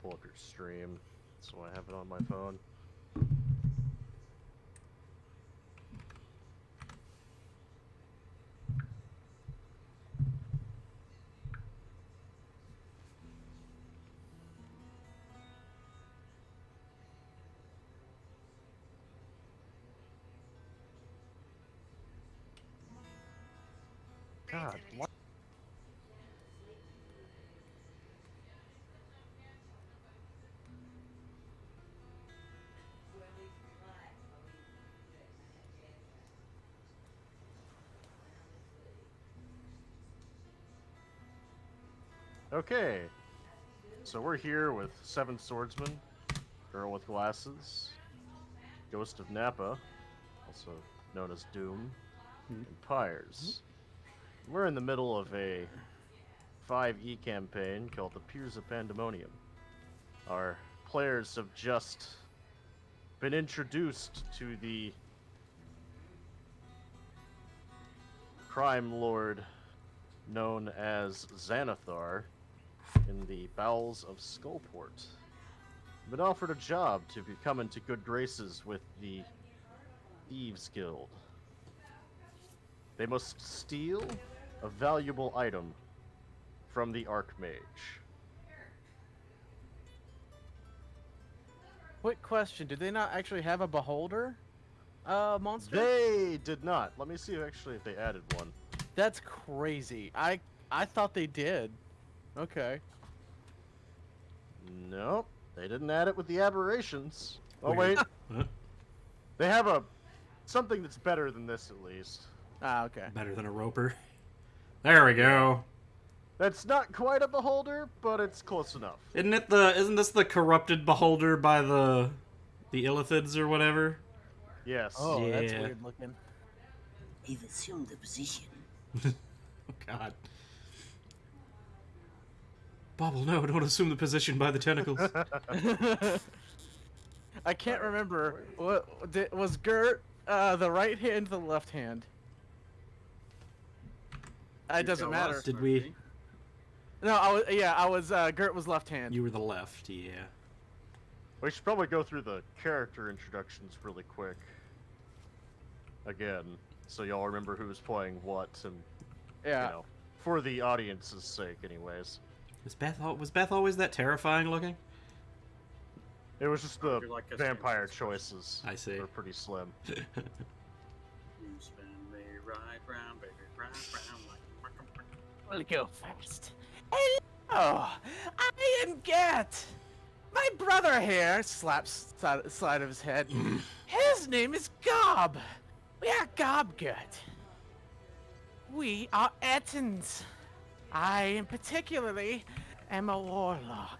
pull up your stream, so I have it on my phone. God, what? Okay, so we're here with 7 swordsmen, girl with glasses, ghost of Napa, also known as Doom, and Pyres. We're in the middle of a 5e campaign called the Piers of Pandemonium. Our players have just been introduced to the crime lord known as Xanathar in the bowels of Skullport. Been offered a job to come into good graces with the Thieves Guild. They must steal a valuable item from the Archmage. Quick question: did they not actually have a beholder monster? They did not. Let me see actually if they added one. That's crazy. I thought they did. Okay. Nope, they didn't add it with the aberrations. Oh Weird. wait, they have something that's better than this at least. Ah, okay. Better than a roper. There we go. That's not quite a beholder, but it's close enough. Isn't this the corrupted beholder by the Illithids or whatever? Yes. Oh, that's Yeah. weird looking. They've assumed the position. Oh God. Bobble, no, don't assume the position by the tentacles. I can't remember. Was Gert the right hand or the left hand? It doesn't matter. Did we? No, I was. Gert was left hand. You were the left, yeah. We should probably go through the character introductions really quick. Again, so y'all remember who's playing what, and Yeah. you know, for the audience's sake, anyways. Was Beth always that terrifying looking? It was just the You're like a vampire Simpsons. choices. I see. Were pretty slim. You spin me right round, baby, right round like. We'll go first. Hello, I am Gert. My brother here slaps side of his head. His name is Gob. We are Gobgurt. We are Ettins. I, in particularly, am a warlock.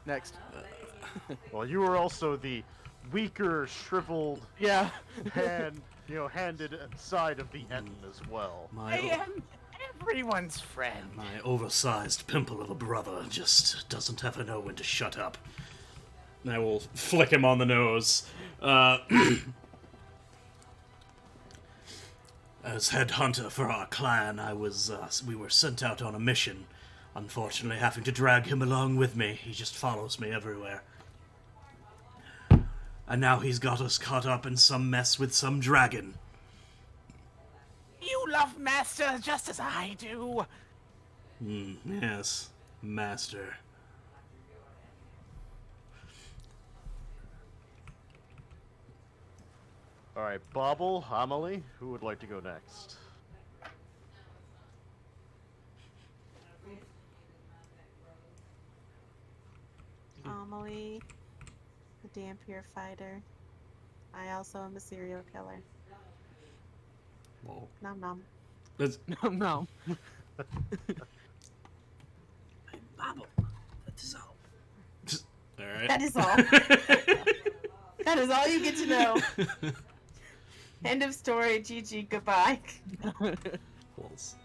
Next. Well, you were also the weaker, shriveled Yeah. handed side of the Etten as well. I am everyone's friend. My oversized pimple of a brother just doesn't ever know when to shut up. I will flick him on the nose. As head hunter for our clan, we were sent out on a mission. Unfortunately, having to drag him along with me. He just follows me everywhere. And now he's got us caught up in some mess with some dragon. You love Master just as I do. Yes, master. Alright, Bobble, Amelie, who would like to go next? Amelie, the Dampier fighter. I also am a serial killer. Whoa. Nom nom. That's, No. I'm Bobble. That is all. alright. That is all. That is all you get to know. End of story. GG. Goodbye. Close.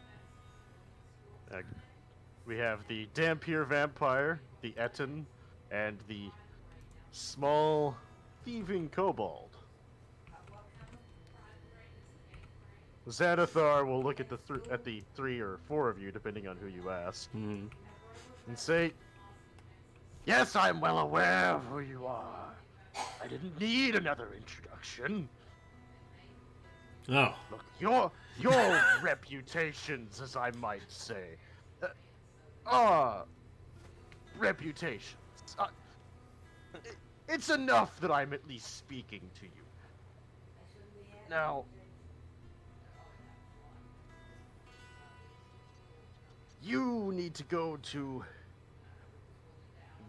We have the Dampier Vampire, the Etten, and the small thieving kobold. Xanathar will look at the three or four of you, depending on who you ask, Hmm. and say, "Yes, I'm well aware of who you are. I didn't need another introduction. Oh. Look, your reputations, as I might say, are reputations. It's enough that I'm at least speaking to you. Now, you need to go to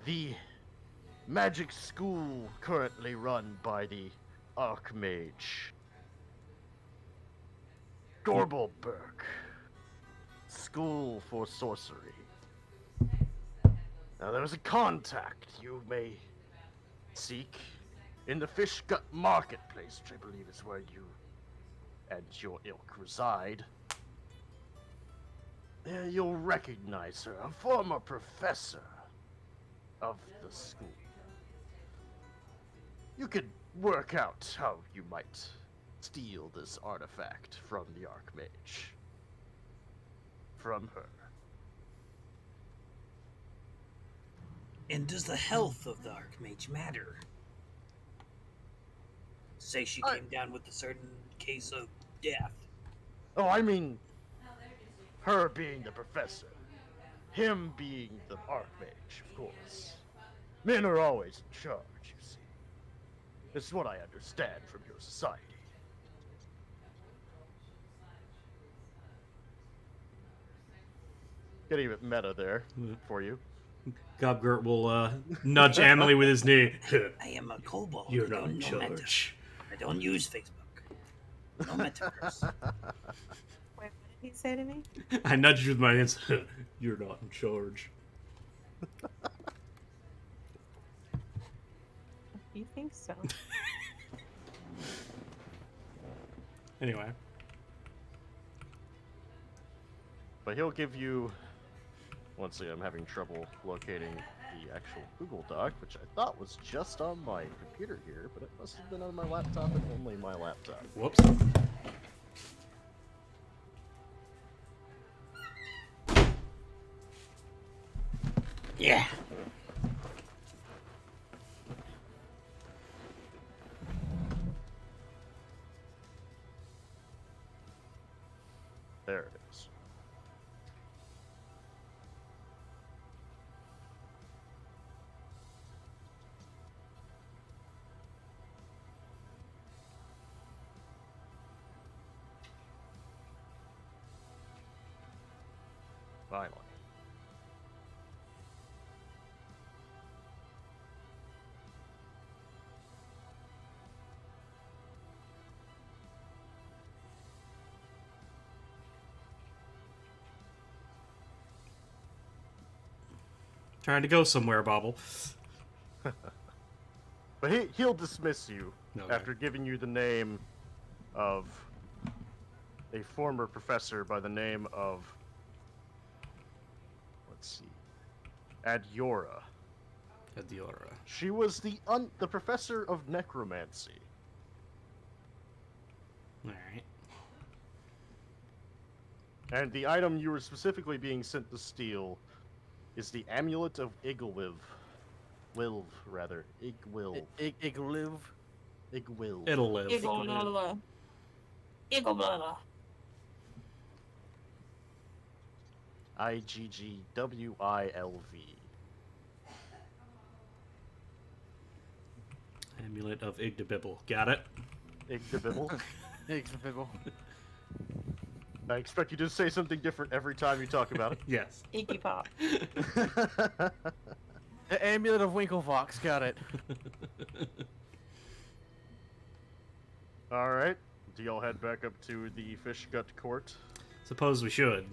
the magic school currently run by the Archmage Gorbelberg School for Sorcery. Now, there's a contact you may seek in the Fish Gut Marketplace, which I believe is where you and your ilk reside. You'll recognize her, a former professor of the school. You could work out how you might steal this artifact from the Archmage. From her. And does the health of the Archmage matter? Say she came down with a certain case of death. Oh, I mean, her being the professor. Him being the Archmage, of course. Men are always in charge, you see. This is what I understand from your society. Getting a bit meta there for you. Gobgurt will nudge Emily with his knee. I am a kobold. You're I not don't in know meta. charge. I don't use Facebook. No metaverse. Wait, what did he say to me? I nudged you with my hands. You're not in charge. You think so? Anyway. But he'll give you... Once again, I'm having trouble locating the actual Google Doc, which I thought was just on my computer here, but it must have been on my laptop and only my laptop. Whoops. Yeah. There it is. Finally. Trying to go somewhere, Bobble. But he'll dismiss you Okay. after giving you the name of a former professor by the name of, let's see, Adiora. Adiora. She was the professor of necromancy. Alright. And the item you were specifically being sent to steal is the Amulet of Igwilv. Igwilv. Igliv. Igwilv. It'll live. Iggleblah. Iggleblah. Iggwilv. Amulet of Igdabibble. Got it? Igdabibble. Igliv. I expect you to say something different every time you talk about it. Yes. Icky Pop. The Amulet of Winklevox. Got it. Alright. Do y'all head back up to the Fish Gut Court Suppose we should.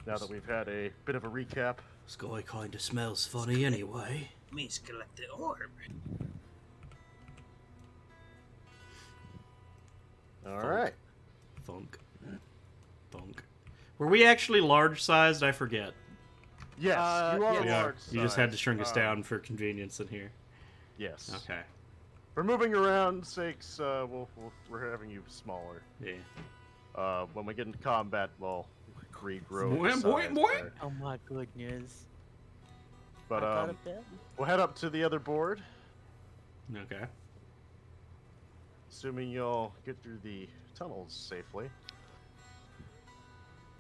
now that we've had a bit of a recap? Sky kinda smells funny anyway. Means collect the orb. Alright. Thunk. Thunk. Were we actually large-sized? I forget. Yes, you are yeah. We large. are. You just had to shrink us size. down for convenience in here. Yes. Okay. For moving around sakes, we're having you smaller. Yeah. When we get into combat, we'll regrow. Boing, the boing, size boing. there. Oh my goodness. But I got a bit. we'll head up to the other board, Okay. assuming you'll get through the tunnels safely.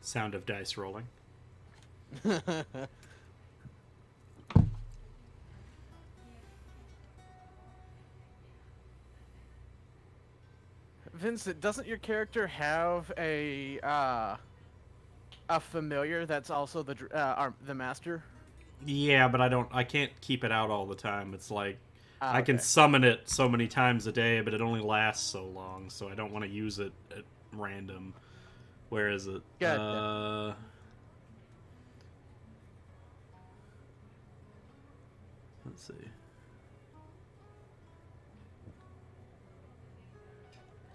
Sound of dice rolling. Vincent, doesn't your character have a familiar that's also the master? Yeah, but I can't keep it out all the time. It's like I can Okay. summon it so many times a day, but it only lasts so long, so I don't want to use it at random. Where is it? Gotcha. Let's see.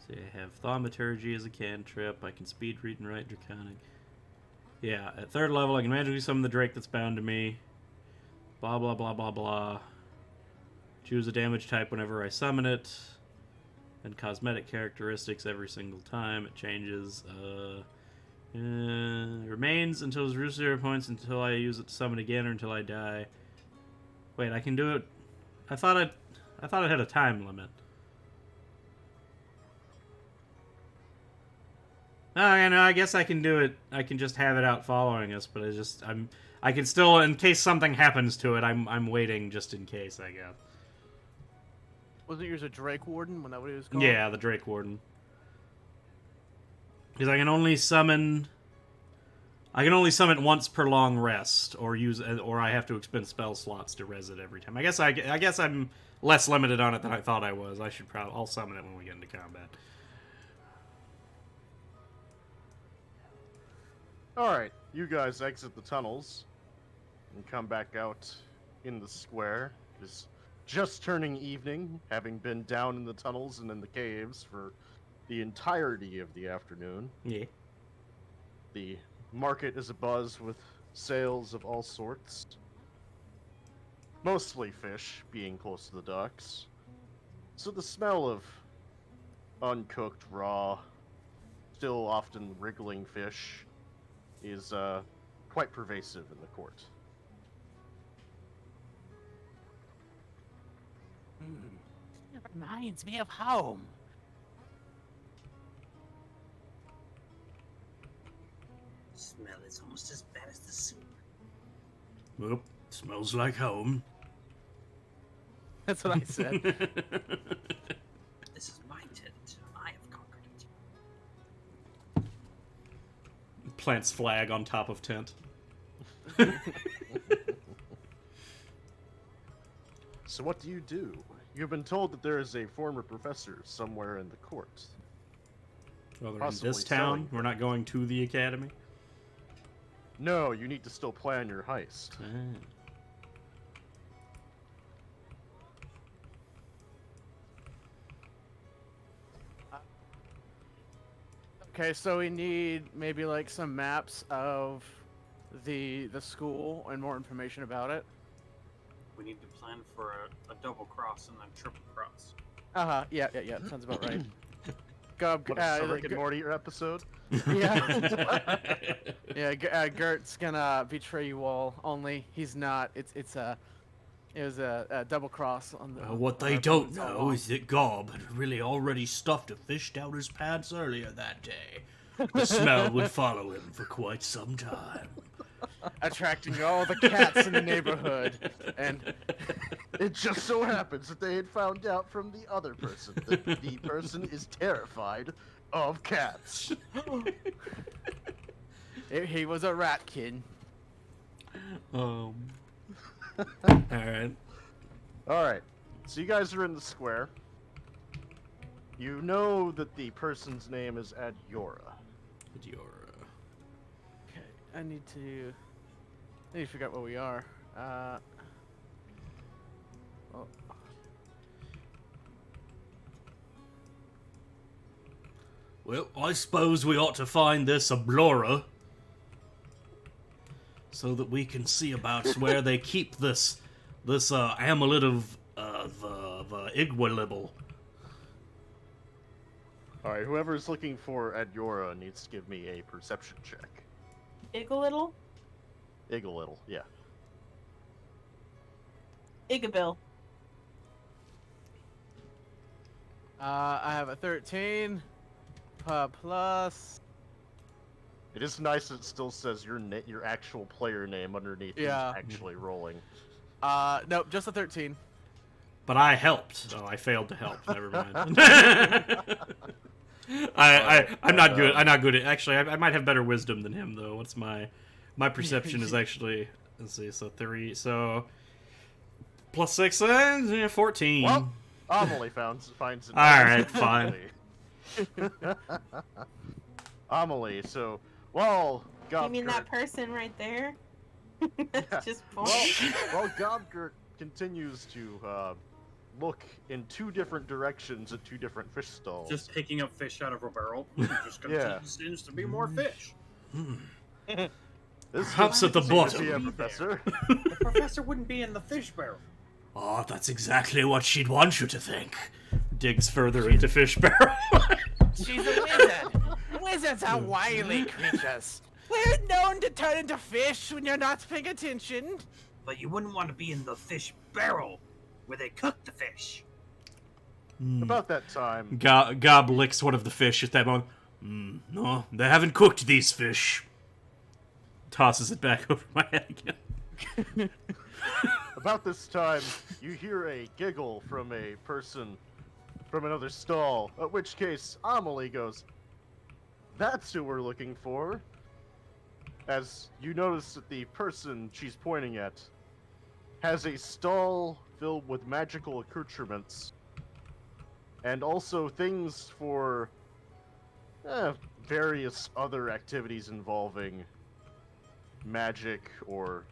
See, I have Thaumaturgy as a cantrip. I can speed read and write Draconic. Yeah, at 3rd level, I can magically summon the Drake that's bound to me. Blah, blah, blah, blah, blah. Choose a damage type whenever I summon it. And cosmetic characteristics every single time it changes. Remains until it's reduced 0 points until I use it to summon again or until I die. Wait, I can do it. I thought it had a time limit. Oh, yeah, no, I guess I can do it. I can just have it out following us, but I can still, in case something happens to it, I'm waiting just in case, I guess. Wasn't yours a Drake Warden when that what it was called? Yeah, the Drake Warden. Because I can only summon once per long rest, or I have to expend spell slots to res it every time. I guess I'm less limited on it than I thought I was. I'll summon it when we get into combat. Alright, you guys exit the tunnels and come back out in the square. It's just turning evening, having been down in the tunnels and in the caves for the entirety of the afternoon. Yeah. The market is abuzz with sales of all sorts. Mostly fish, being close to the docks. So the smell of uncooked, raw, still often wriggling fish is quite pervasive in the court. It reminds me of home. Smell is almost as bad as the soup. Well, smells like home. That's what I said. This is my tent. I have conquered it. Plants flag on top of tent. So what do? You've been told that there is a former professor somewhere in the court. Well, they're in Possibly this town. selling. We're not going to the academy. No, you need to still plan your heist. Okay, so we need maybe like some maps of the school and more information about it. We need to plan for a double cross and then triple cross. Yeah. Sounds about right. Gob, What a Rick and Morty episode? yeah, Gert's gonna betray you all. Only he's not. It was a double cross on the. What they don't know is that Gob had really already stuffed a fish down his pants earlier that day. The smell would follow him for quite some time. attracting all the cats in the neighborhood, and It just so happens that they had found out from the other person that the person is terrified of cats. he was a ratkin. All right. Alright, so you guys are in the square. You know that the person's name is Adiora. Okay, I need to figure out where we are. Oh. Well, I suppose we ought to find this Ablora so that we can see about where they keep this amulet of Igualibble. All right, whoever's looking for Adjora needs to give me a perception check. Ig a little? Ig a little, yeah. Igabill. I have a 13. Plus. It is nice that it still says your actual player name underneath Yeah. who's actually rolling. Nope, just a 13. But I helped. Oh, I failed to help. Never mind. I'm not good. I'm not good at. Actually, I might have better wisdom than him though. What's my perception is actually. Let's see. So 3. So plus 6. 14. Well, Amelie finds it. All right, fine. Amelie, so while Gobgert... You mean that person right there? That's just Well, funny. while Gobgert continues to look in 2 different directions at 2 different fish stalls. Just picking up fish out of a barrel. Just Yeah. seems to be more fish. This Perhaps at the seems to be bottom. a professor. The professor wouldn't be in the fish barrel. Oh, that's exactly what she'd want you to think. Digs further into fish barrel. She's a wizard. Wizards are wily creatures. We're known to turn into fish when you're not paying attention. But you wouldn't want to be in the fish barrel where they cook the fish. About that time, Gob licks one of the fish at that moment. No, they haven't cooked these fish. Tosses it back over my head again. about this time, you hear a giggle from a person from another stall, at which case Amelie goes, "That's who we're looking for." As you notice that the person she's pointing at has a stall filled with magical accoutrements and also things for various other activities involving magic or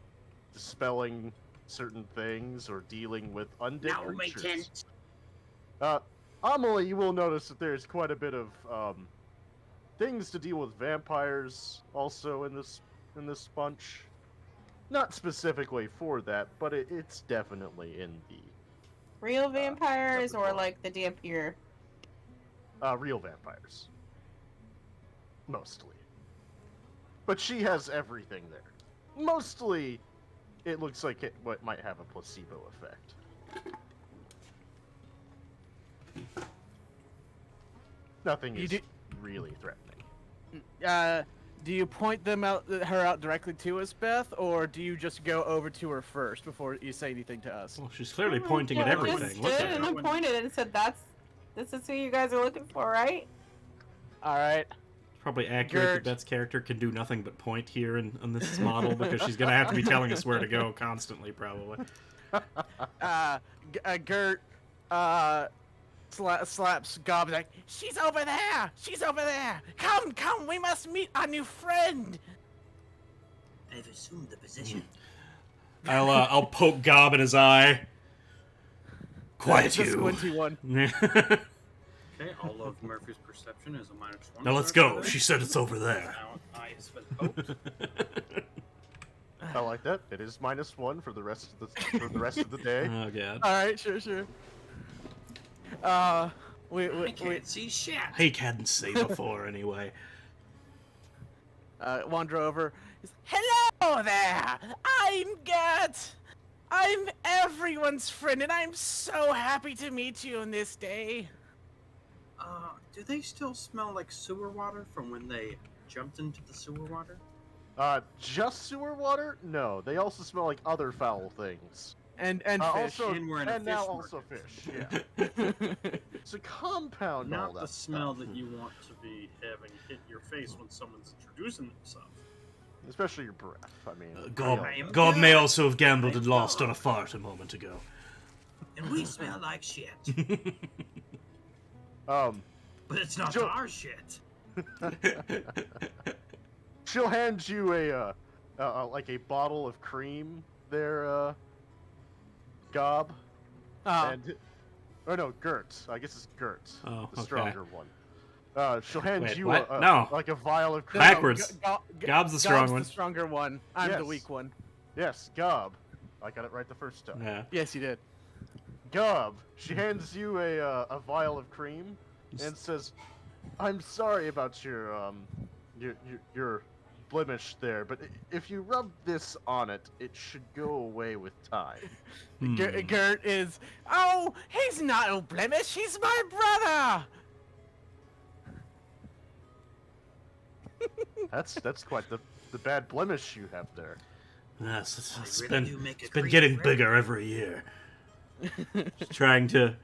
dispelling certain things or dealing with undead Now creatures. make it. Amelie, you will notice that there's quite a bit of things to deal with vampires also in this bunch. Not specifically for that, but it's definitely in the Real vampires or repertoire. like the Dampier? Real vampires. Mostly. But she has everything there. Mostly, it looks like it might have a placebo effect. Nothing You is do- really threatening. Do you point her out directly to us, Beth, or do you just go over to her first before you say anything to us? Well, she's clearly pointing at Yeah, everything. Just Look stood at and her. then pointed and said, this is who you guys are looking for, right? All right. It's probably accurate that Gert. Beth's character can do nothing but point here on this model because she's gonna have to be telling us where to go constantly, probably. Gert slaps Gob like, she's over there! She's over there! Come, we must meet our new friend! I've assumed the position. I'll poke Gob in his eye. Quiet The you. squinty one. Okay, all of Murphy's perception is a -1. Now let's go. She said it's over there. Now I has been poked. I like that. It is -1 for the rest of the day. Oh god. All right, sure. I We can't see shit. He hadn't seen before anyway. wander over. He's, hello there! I'm Gert! I'm everyone's friend, and I'm so happy to meet you on this day. Do they still smell like sewer water from when they jumped into the sewer water? Just sewer water? No, they also smell like other foul things. And fish. Also, And we're in a and now fish also market. fish. Yeah, it's a compound. all Not that the smell stuff. that you want to be having hit your face when someone's introducing themselves. Especially your breath. I mean, Gob, I am Gob may Gob. also have gambled and lost on a fart a moment ago. And we smell like shit. But it's not Joe- our shit. she'll hand you a like a bottle of cream there, Gob, and no, Gert. I guess it's Gert, Oh, the okay. stronger one. She'll hand Wait, you what? a No. like a vial of cream. Backwards. Gob's the strong Gob's one. the stronger one. I'm the Yes. weak one. Yes, Gob. I got it right the first time. Yeah. Yes, you did. Gob. She hands you a vial of cream and says, I'm sorry about your blemish there, but if you rub this on it, it should go away with time. Gert is. Oh, he's not a blemish. He's my brother. That's quite the bad blemish you have there. Yes, it's They really do make a it's been great getting friend. bigger every year. Just trying to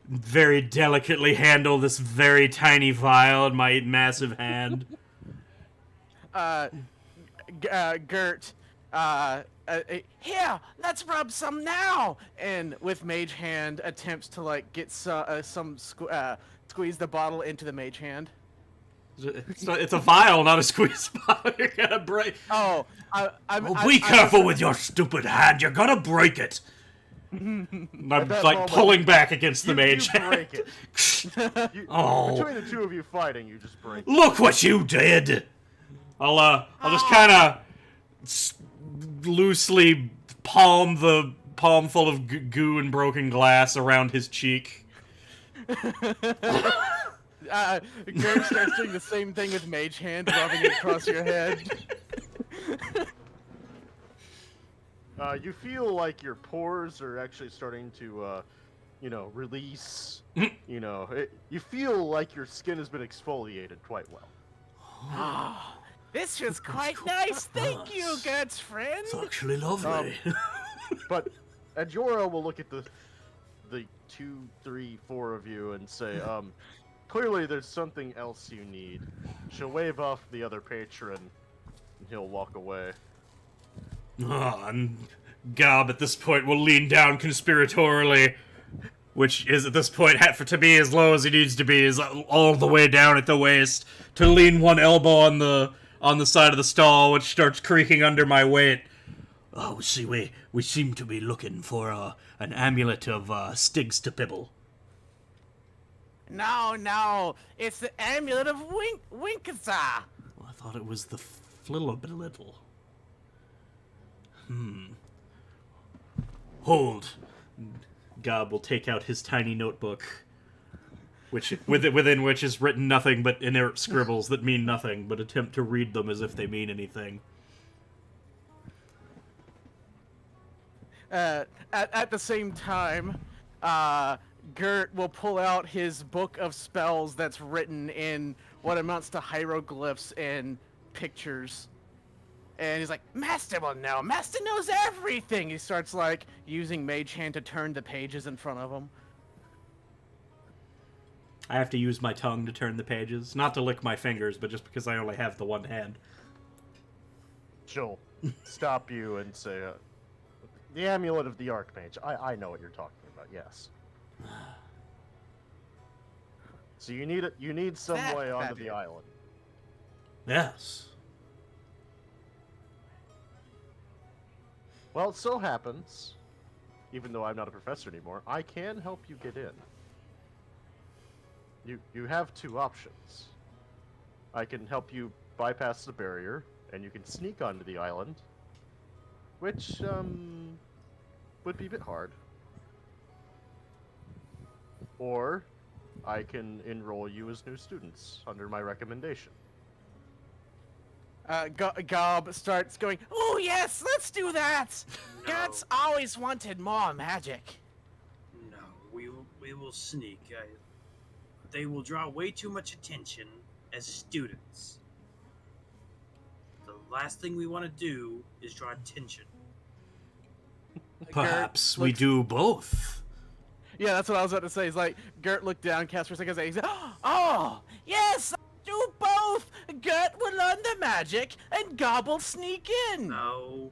very delicately handle this very tiny vial in my massive hand. Gert. Here, let's rub some now. And with mage hand, attempts to like get squeeze the bottle into the mage hand. It's a vial, not a squeeze bottle. You're gonna break. Oh, Be careful with your stupid hand. You're gonna break it. I'm like that moment, pulling back against the mage You hand. break it. Oh. Between the two of you fighting, you just break it. Look what you did! I'll just kind of loosely palm the palm full of goo and broken glass around his cheek. Gert starts doing the same thing with mage hand, rubbing it across your head. You feel like your pores are actually starting to, release. You feel like your skin has been exfoliated quite well. Ah, this was quite nice. Thank you, Gert's friend. It's actually lovely. But Adjora will look at the 2, 3, 4 of you and say, clearly there's something else you need. She'll wave off the other patron, and he'll walk away. And Gob at this point will lean down conspiratorially, which is at this point to be as low as he needs to be, is all the way down at the waist, to lean one elbow on the side of the stall, which starts creaking under my weight. Oh, see, we seem to be looking for an amulet of Styx to Pibble. No, it's the amulet of Winkasa. Well, I thought it was the Flillibittle. Hold. Gob will take out his tiny notebook, within which is written nothing but inert scribbles that mean nothing, but attempt to read them as if they mean anything. At the same time, Gert will pull out his book of spells that's written in what amounts to hieroglyphs and pictures. And he's like, Master will know. Master knows everything. He starts like using Mage Hand to turn the pages in front of him. I have to use my tongue to turn the pages, not to lick my fingers, but just because I only have the one hand. She'll stop you and say, the amulet of the Archmage. I know what you're talking about, yes. So you need some way onto the island. Yes. Well, it so happens, even though I'm not a professor anymore, I can help you get in. You have two options. I can help you bypass the barrier, and you can sneak onto the island, which would be a bit hard. Or I can enroll you as new students under my recommendation. Gob starts going, oh yes, let's do that! No. Gert's always wanted more magic. No, we will sneak. They will draw way too much attention as students. The last thing we want to do is draw attention. Perhaps Gert we looks- do both. Yeah, that's what I was about to say. He's like, Gert looked down, cast for a second, he's like, oh, yes, do both! Gert will learn the magic, and Gob will sneak in! No.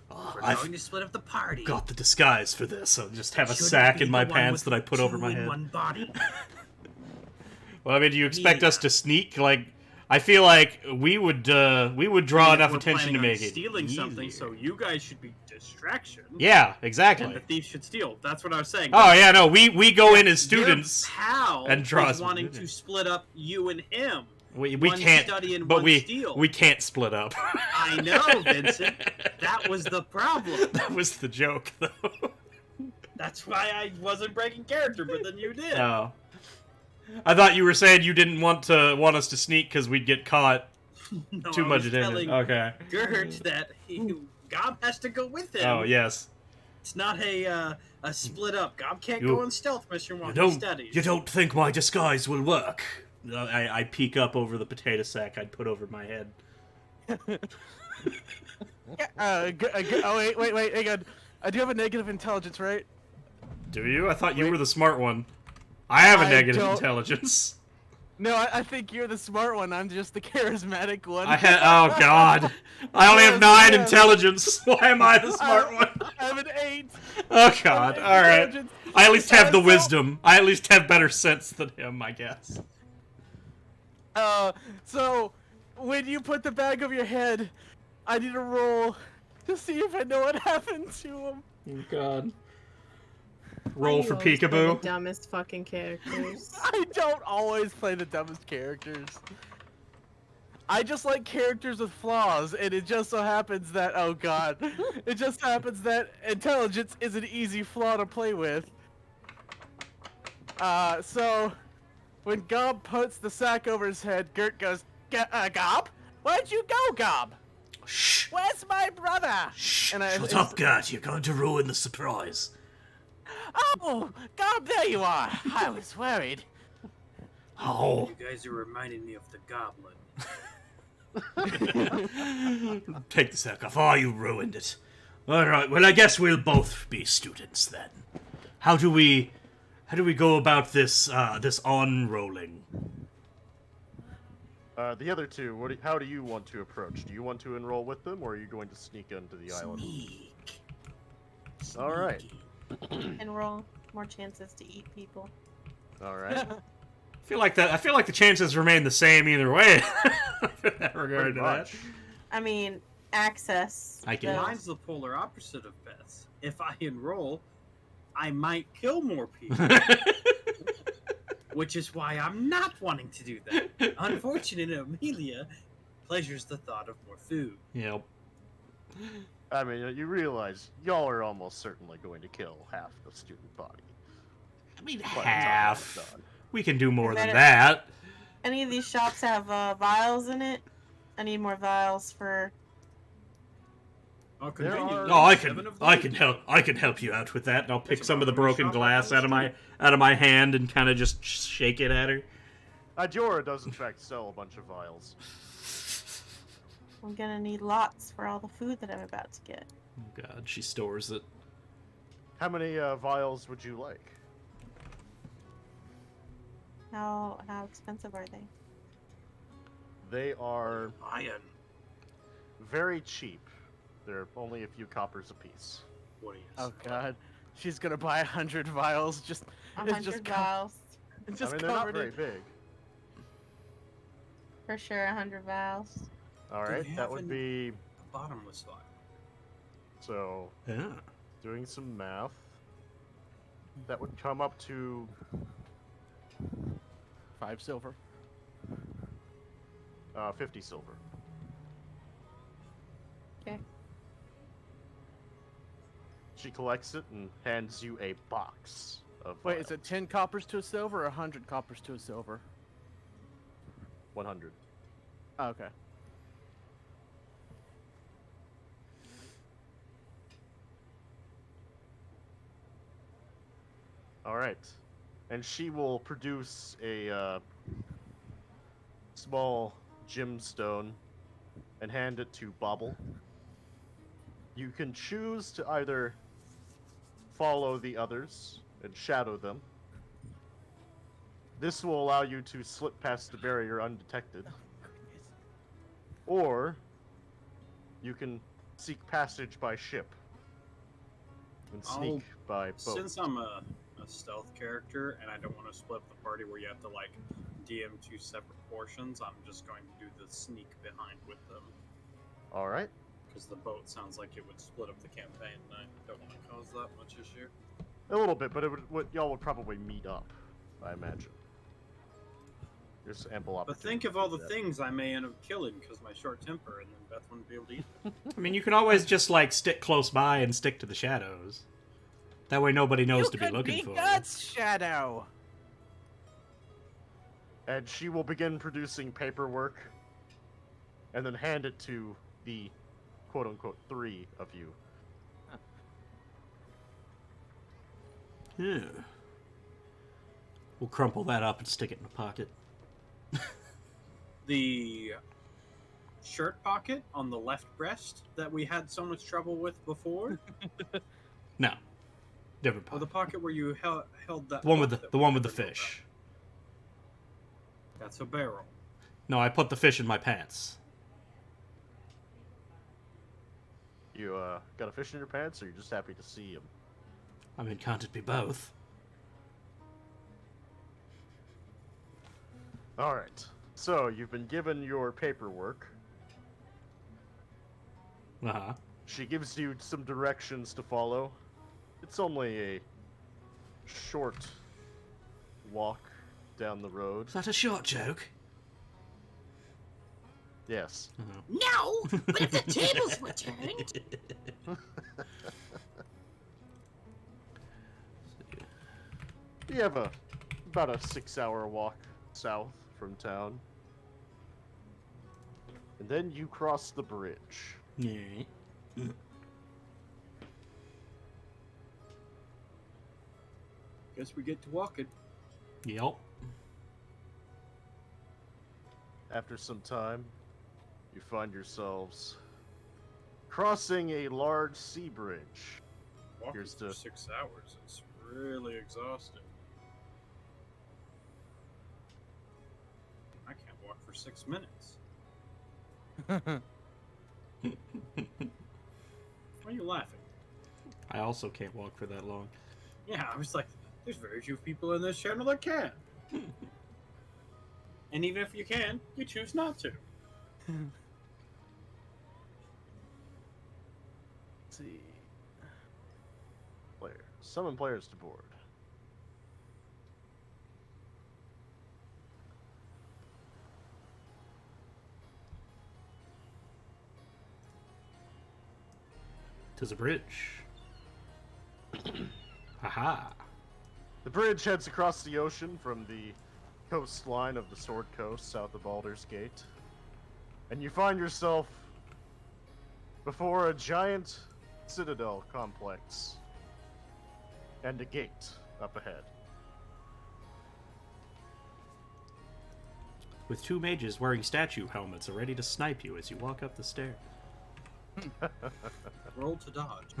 We're I've going to split up the party. got the disguise for this. I'll just have a Shouldn't sack be in my the one pants with that I put over my two in head. one body. Well, I mean, do you expect Yeah. us to sneak? Like, I feel like we would draw enough We're attention to planning on make it stealing something, easier. so you guys should be distraction. Yeah, And exactly. the thief should steal. That's what I was saying. Oh yeah, no, we go in as students. Your pal and draw is us- wanting to split up you and him. We one can't, study and but one we steal. we can't split up. I know, Vincent. That was the problem. That was the joke, though. That's why I wasn't breaking character, but then you did. Oh, I thought you were saying you didn't want us to sneak because we'd get caught. No, Too I much was attention. telling Okay. Gert that Gob has to go with him. Oh yes. It's not a split up. Gob can't You- go on stealth mission while he studies. You don't think my disguise will work? I peek up over the potato sack I'd put over my head. Oh wait, hang on. I do have a negative intelligence, right? Do you? I thought you Wait. were the smart one. I have a I negative don't- intelligence. No, I think you're the smart one. I'm just the charismatic one. Oh god. I only have 9 Yeah. intelligence. Why am I the smart one? I have an 8. Oh god. Eight Alright. intelligence. I at least have the So- wisdom. I at least have better sense than him, I guess. So when you put the bag over your head, I need to roll to see if I know what happened to him. Oh god. Why Roll you for always play the peekaboo. dumbest fucking characters. I don't always play the dumbest characters. I just like characters with flaws, and it just so happens that, oh god, it just happens that intelligence is an easy flaw to play with. So, when Gob puts the sack over his head, Gert goes, Gob? Where'd you go, Gob? Shh. Where's my brother? Shh. And I- Shut up, Gert. You're going to ruin the surprise. Oh, Gob, there you are. I was worried. Oh. You guys are reminding me of the goblin. Take the sack off. Oh, you ruined it. Alright, well I guess we'll both be students then. How do we go about this on-rolling? The other two, how do you want to approach? Do you want to enroll with them, or are you going to sneak into the island? Sneak. All right. Sneaky. And roll more chances to eat people. All right. I feel like the chances remain the same either way. In that regard Pretty to much. I mean, access. I can- the- Mine's the polar opposite of Beth's. If I enroll, I might kill more people, that. which is why I'm not wanting to do that. Unfortunately, Amelia pleasures the thought of more food. Yep. I mean, you realize y'all are almost certainly going to kill half the student body. I mean, by the time that's half. done. We can do more I than bet it- that. Any of these shops have vials in it? I need more vials for. Oh, There convenient. are- Oh, Seven of I those. can help you out with that. And I'll pick That's some of the about how many broken shop glass items out of my hand and kind of just shake it at her. Ajora does in fact sell a bunch of vials. I'm gonna need lots for all the food that I'm about to get. Oh god, she stores it. How many vials would you like? How expensive are they? They are Iron. very cheap. They're only a few coppers apiece. What is? Oh god, she's gonna buy 100 vials. Just, it's 100 just vials. It's I just mean, they're not covered very in. big. For sure, 100 vials. All Do right, they that have would an- be A bottomless vial. so. Yeah. Doing some math. That would come up to 5 silver. 50 silver. Okay. She collects it and hands you a box of Wait, is vials. it 10 coppers to a silver or 100 coppers to a silver? 100. Oh, okay. All right, and she will produce a small gemstone and hand it to Bobble. You can choose to either follow the others and shadow them. This will allow you to slip past the barrier undetected. Or you can seek passage by ship and sneak by boat. Since I'm a stealth character and I don't want to split up the party where you have to like DM 2 separate portions, I'm just going to do the sneak behind with them All right. because the boat sounds like it would split up the campaign, and I don't want to cause that much issue. A little bit, but y'all would probably meet up, I imagine. There's ample But opportunity. think of all the to do that. things I may end up killing because my short temper, and then Beth wouldn't be able to eat them. I mean, you can always just like stick close by and stick to the shadows. That way, nobody knows You to be could looking for. God's shadow. and she will begin producing paperwork and then hand it to the quote-unquote 3 of you. Yeah. We'll crumple that up and stick it in a pocket. The shirt pocket on the left breast that we had so much trouble with before, No. Different or the pocket. pocket where you held that. The one with book the that the we one with the never knew fish. about. That's a barrel. No, I put the fish in my pants. You got a fish in your pants, or you're just happy to see him? I mean, can't it be both? All right. So you've been given your paperwork. Uh-huh. She gives you some directions to follow. It's only a short walk down the road. Is that a short joke? Yes. No, but if the tables were turned, You have about a 6-hour walk south from town. And then you cross the bridge. Yeah. Guess we get to walking. Yep. After some time, you find yourselves crossing a large sea bridge. Walking Here's for to- 6 hours. It's really exhausting. I can't walk for 6 minutes. Why are you laughing? I also can't walk for that long. Yeah, I was like, there's very few people in this channel that can. And even if you can, you choose not to. Let's see. Player. Summon players to board. Tis a bridge. Haha. The bridge heads across the ocean from the coastline of the Sword Coast south of Baldur's Gate. And you find yourself before a giant citadel complex and a gate up ahead. With 2 mages wearing statue helmets ready to snipe you as you walk up the stair. Roll to dodge.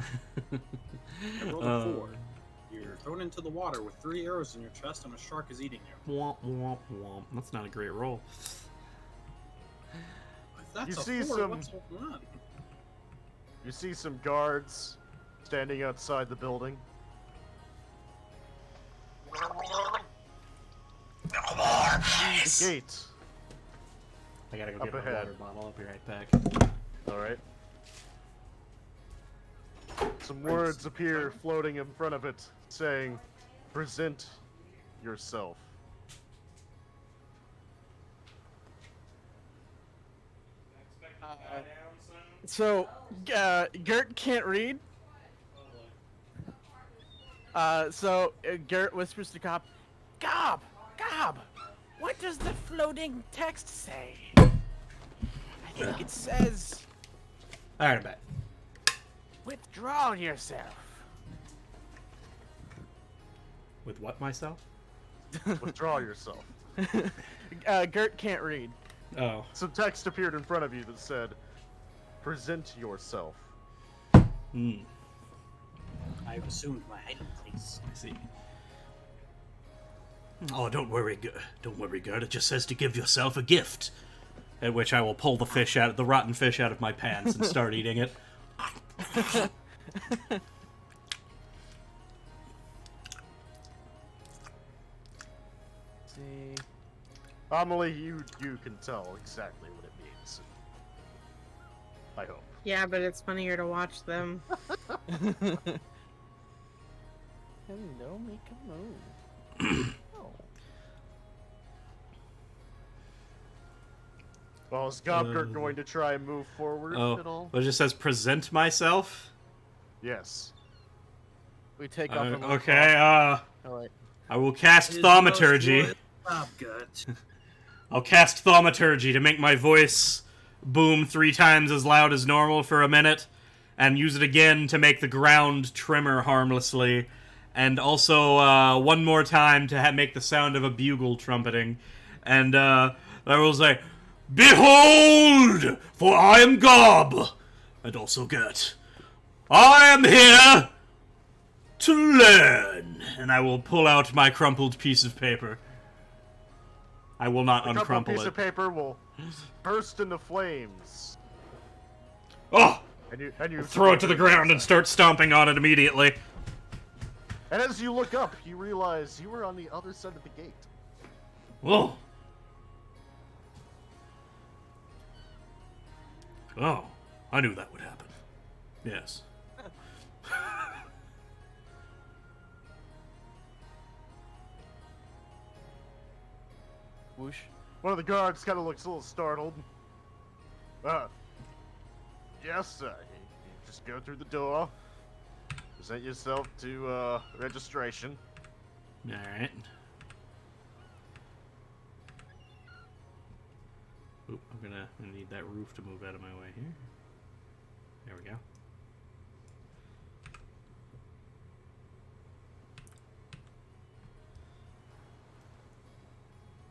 I rolled a 4. You're thrown into the water with 3 arrows in your chest and a shark is eating you. Womp, womp, womp. That's not a great roll. If that's You a see 4, some- what's a 1? You see some guards standing outside the building. The gate. I gotta go Up get my ahead. water bottle. I'll be right back. Alright. Some words appear floating in front of it, saying, "Present yourself." So, Gert can't read. Gert whispers to Gob, Gob! What does the floating text say? I think it says, Alright, bet. withdraw yourself. With what myself? Withdraw yourself. Gert can't read. Oh. Some text appeared in front of you that said, "Present yourself." Hmm. I've assumed my hiding place. I see. Oh, don't worry, Gert. It just says to give yourself a gift. At which I will pull the rotten fish out of my pants and start eating it. See. Amelie, you can tell exactly what it means. I hope. Yeah, but it's funnier to watch them. Hello, make a move. Oh. Well, is Gobgurt going to try and move forward at Oh, all? but it just says present myself? Yes. We take off. Okay, Alright. I will cast His thaumaturgy. most loyal Bobgut. I'll cast Thaumaturgy to make my voice boom 3 times as loud as normal for a minute, and use it again to make the ground tremor harmlessly, and also one more time to make the sound of a bugle trumpeting. And I will say, "Behold, for I am Gob," and also Gert. "I am here to learn," and I will pull out my crumpled piece of paper. I will not The crumpled uncrumple piece it. of paper will burst into flames. Oh! And you Throw it to the ground and start stomping on it immediately. And as you look up, you realize you were on the other side of the gate. Whoa. Oh, I knew that would happen. Yes. Whoosh. One of the guards kind of looks a little startled. Yes, you just go through the door, present yourself to registration. Alright. Oop, I'm gonna need that roof to move out of my way here. There we go.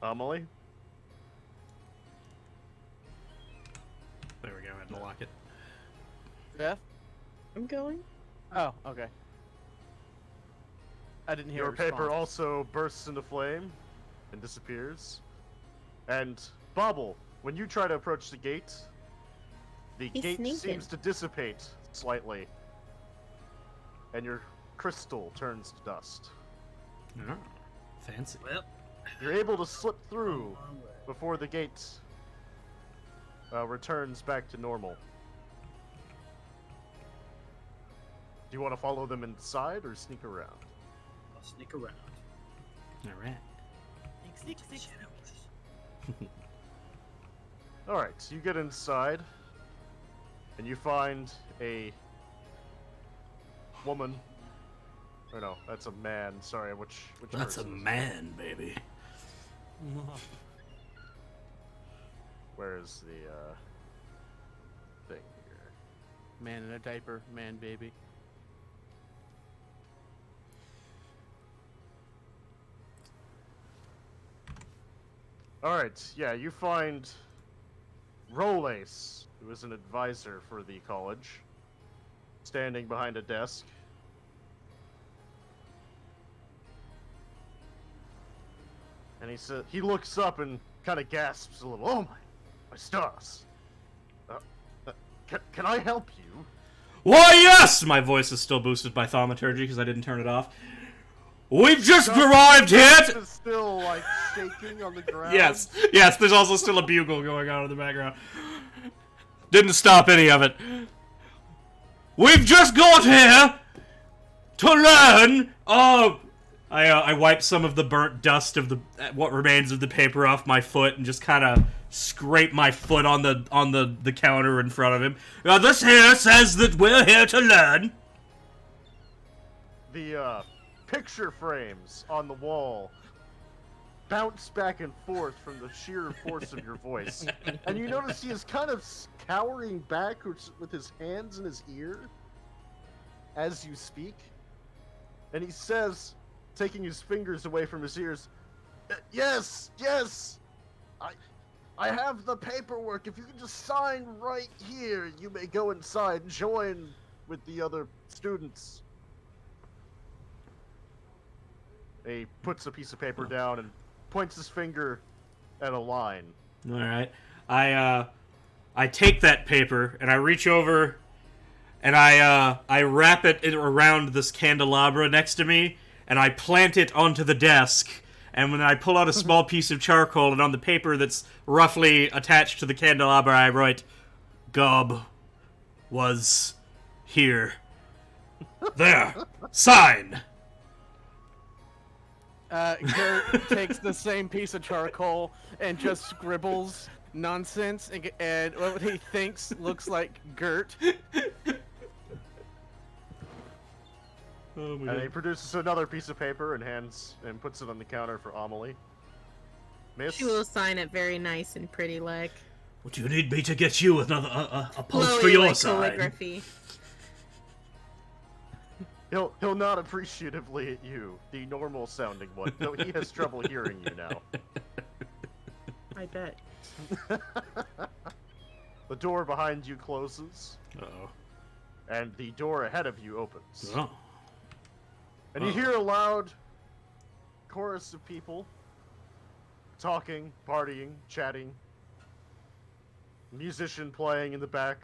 Amelie? There we go, I had to lock it. Beth? I'm going. Oh, okay. I didn't hear Your a paper response. also bursts into flame and disappears. And Bobble, when you try to approach the gate He's gate sneaking. seems to dissipate slightly. And your crystal turns to dust. Oh, fancy. Well, You're able to slip through on my way. before the gate returns back to normal. Do you want to follow them inside or sneak around? I'll sneak around. Alright. Sneak, To the sneak, sneak. shadows. Alright, so you get inside, and you find a woman. Or no, that's a man. Sorry, which That's a person? man, baby. Where is the thing here? Man in a diaper, man baby. Alright, yeah, you find Roles, who is an advisor for the college, standing behind a desk. And he looks up and kind of gasps a little. Oh my stars! Can I help you? Why, yes! My voice is still boosted by thaumaturgy because I didn't turn it off. We've just arrived here! Is still like shaking on the ground. Yes, yes, there's also still a bugle going on in the background. Didn't stop any of it. We've just got here to learn. Oh, I wipe some of the burnt dust of what remains of the paper off my foot and just kind of scrape my foot on the counter in front of him. This here says that we're here to learn. The picture frames on the wall bounce back and forth from the sheer force of your voice. And you notice he is kind of cowering back with his hands in his ear as you speak. And he says, taking his fingers away from his ears, yes, I have the paperwork. If you can just sign right here, you may go inside and join with the other students. He puts a piece of paper down and points his finger at a line. All right, I take that paper and I reach over and I wrap it around this candelabra next to me and I plant it onto the desk. And when I pull out a small piece of charcoal and on the paper that's roughly attached to the candelabra, I write, Gob was here. There, sign. Gert takes the same piece of charcoal and just scribbles nonsense and what he thinks looks like Gert. Oh my And he god. produces another piece of paper and puts it on the counter for Amelie. Miss. She will sign it very nice and pretty, like. What do you need me to get you another a post flowy, for your like, side? calligraphy. He'll nod appreciatively at you, the normal sounding one, though he has trouble hearing you now. I bet. The door behind you closes, Uh-oh. and the door ahead of you opens. Oh. And you hear a loud chorus of people talking, partying, chatting. Musician playing in the back.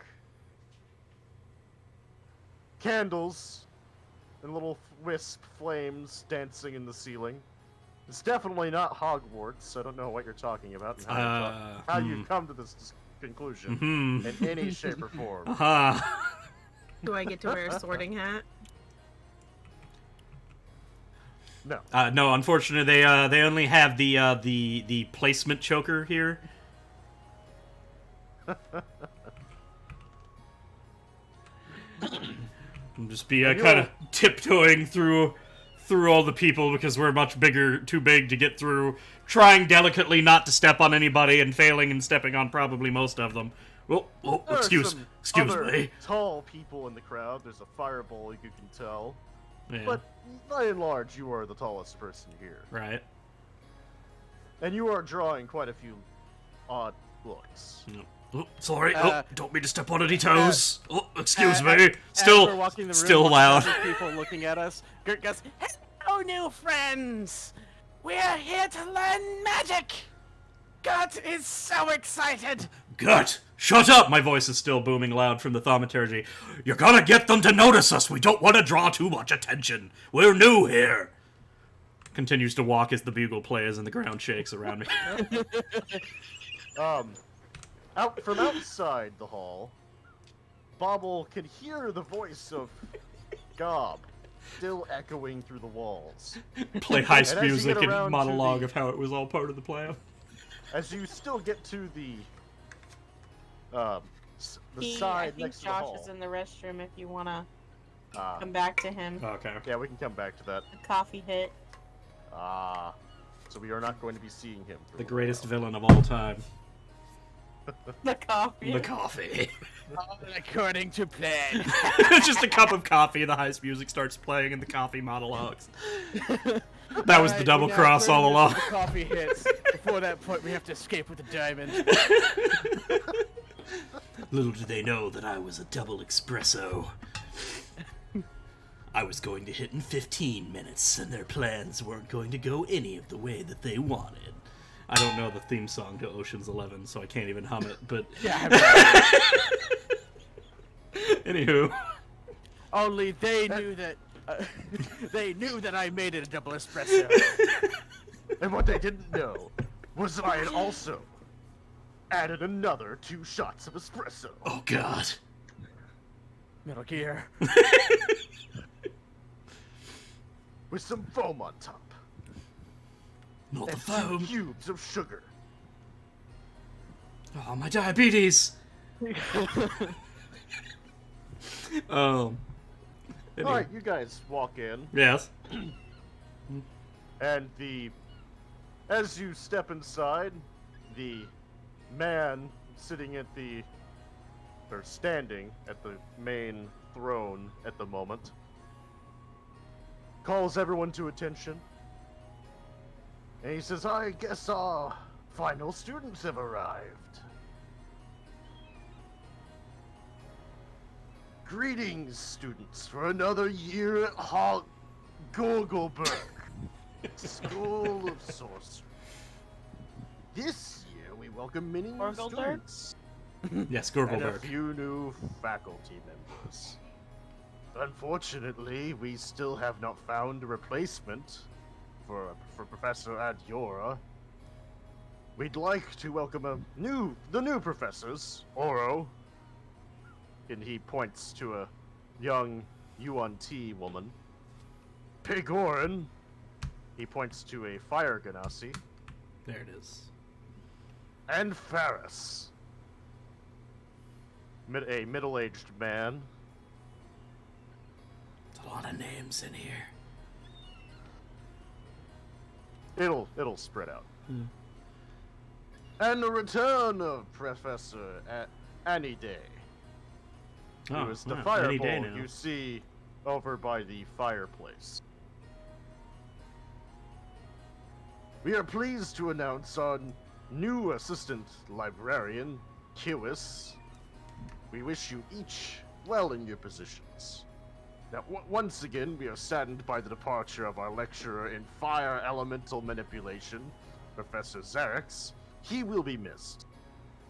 Candles and little wisp flames dancing in the ceiling. It's definitely not Hogwarts. I don't know what you're talking about and how you've come to this conclusion in any shape or form. Do I get to wear a sorting hat? No. No, unfortunately, they only have the placement choker here. I'm just be kind of tiptoeing through all the people because we're much too big to get through. Trying delicately not to step on anybody and failing and stepping on probably most of them. Oh, excuse me. Tall people in the crowd. There's a fireball, you can tell. Yeah. But by and large, you are the tallest person here. Right. And you are drawing quite a few odd looks. Oh, sorry. Don't mean to step on any toes. Excuse me. As Still, we're walking the room, still loud. People looking at us. Gert goes, "Hello, new friends. We're here to learn magic. Gert is so excited." Gut! Shut up! My voice is still booming loud from the thaumaturgy. You're gonna get them to notice us. We don't want to draw too much attention. We're new here. Continues to walk as the bugle plays and the ground shakes around me. Out from outside the hall, Bobble can hear the voice of Gob still echoing through the walls. Play heist And as you music get and around to monologue the- of how it was all part of the plan. As you still get to the I side think next to the Josh hall. is in the restroom if you want to come back to him. Okay. Yeah, we can come back to that. A coffee hit. So we are not going to be seeing him. For The a greatest while. villain of all time. The coffee. The coffee. All according to plan. Just a cup of coffee, the heist music starts playing, and the coffee monologues. That was the Alright, double we now cross 30 all minutes along. of the coffee hits. Before that point, we have to escape with the diamond. Little do they know that I was a double espresso. I was going to hit in 15 minutes, and their plans weren't going to go any of the way that they wanted. I don't know the theme song to Ocean's 11, so I can't even hum it, but... Yeah. Anywho. Only they knew that. They knew that I made it a double espresso. And what they didn't know was that I had also added another 2 shots of espresso. Oh, God. Metal Gear. With some foam on top. Not the And 2 foam. cubes of sugar. Oh, my diabetes. Anyway. Alright, you guys walk in, Yes. and as you step inside, the man standing at the main throne at the moment calls everyone to attention. And he says, "I guess our final students have arrived. Greetings, students, for another year at Gorgelberg School of Sorcery. This year, we welcome many new Gorgelberg? students Yes, and a Gorgelberg. few new faculty members. Unfortunately, we still have not found a replacement for Professor Adiora. We'd like to welcome the new professors, Oro, and he points to a young UNT woman. Pigorin, he points to a fire ganassi, There it is. and Ferris, a middle-aged man. There's a lot of names in here. It'll spread out. And the return of Professor Annie Day. Oh, Who is the wow, any day fireball now. you see over by the fireplace. We are pleased to announce our new assistant librarian, Kiwis. We wish you each well in your positions. Now, once again, we are saddened by the departure of our lecturer in fire elemental manipulation, Professor Zarex. He will be missed.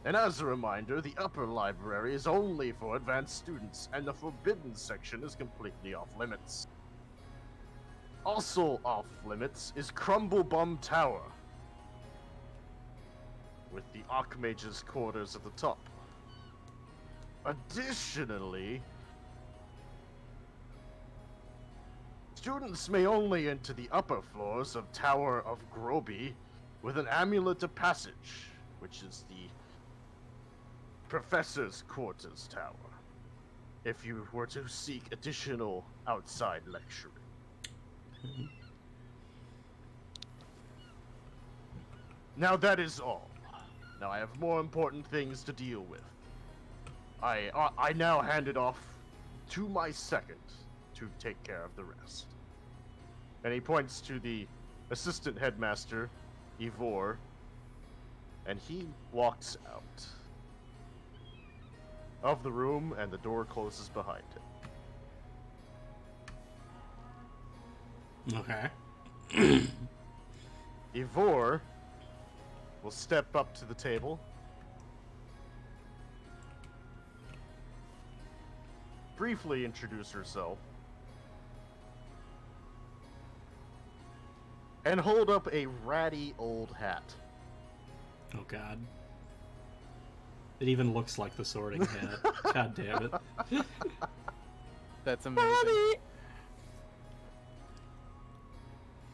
And as a reminder, the upper library is only for advanced students, and the forbidden section is completely off limits. Also off limits is Crumblebum Tower, with the Archmage's quarters at the top. Additionally, students may only enter the upper floors of Tower of Groby with an amulet of passage, which is the Professor's Quarters Tower, if you were to seek additional outside lecturing. Now that is all. Now I have more important things to deal with. I now hand it off to my second to take care of the rest. And he points to the assistant headmaster, Ivor, and he walks out of the room, and the door closes behind him. Okay. Ivor will step up to the table, briefly introduce herself, and hold up a ratty old hat. Oh god. It even looks like the sorting hat. God damn it. That's amazing.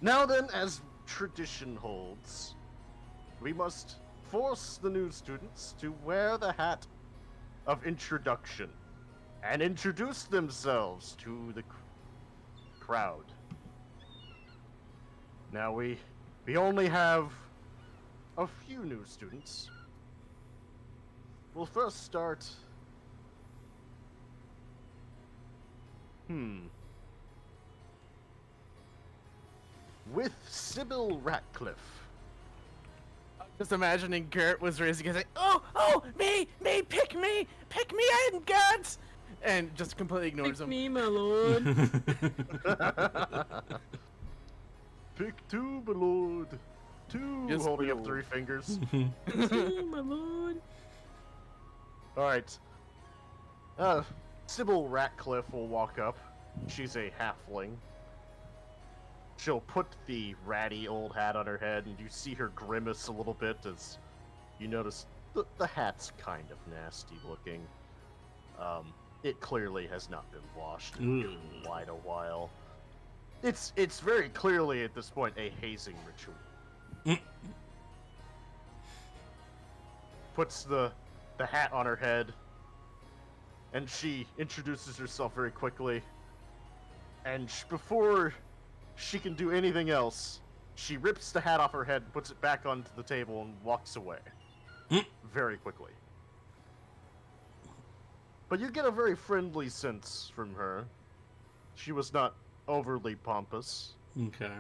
Now then, as tradition holds, we must force the new students to wear the hat of introduction and introduce themselves to the crowd. Now we only have a few new students. We'll first start... with Sybil Ratcliffe. Just imagining Gert was raising his hand, oh, me, pick me, I am Gert! And just completely ignores him. me, my lord. Pick two, my lord. Two, Yes, holding my up lord. 3 fingers. me, my lord. Alright. Sybil Ratcliffe will walk up. She's a halfling. She'll put the ratty old hat on her head, and you see her grimace a little bit as you notice the hat's kind of nasty looking. It clearly has not been washed in quite a while. It's very clearly at this point a hazing ritual. Puts the hat on her head, and she introduces herself very quickly. And before she can do anything else, she rips the hat off her head, puts it back onto the table, and walks away. Very quickly. But you get a very friendly sense from her. She was not overly pompous. Okay.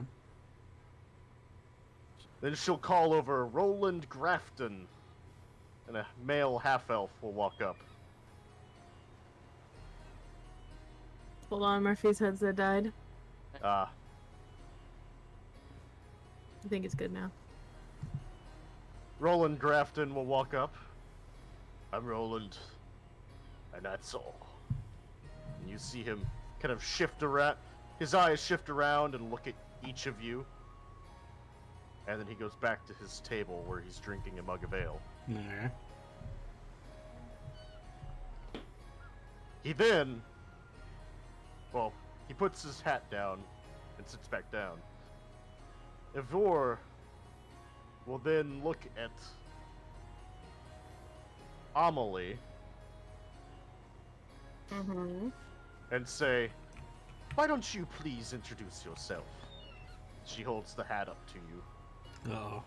Then she'll call over Roland Grafton, and a male half-elf will walk up. Hold on, Murphy's heads that died. I think it's good now. Roland Grafton will walk up. I'm Roland, and that's all. And you see him kind of shift around, his eyes shift around and look at each of you. And then he goes back to his table where he's drinking a mug of ale. Okay. He then, well, he puts his hat down and sits back down. Ivor will then look at Amelie and say, "Why don't you please introduce yourself?" She holds the hat up to you. Uh-oh.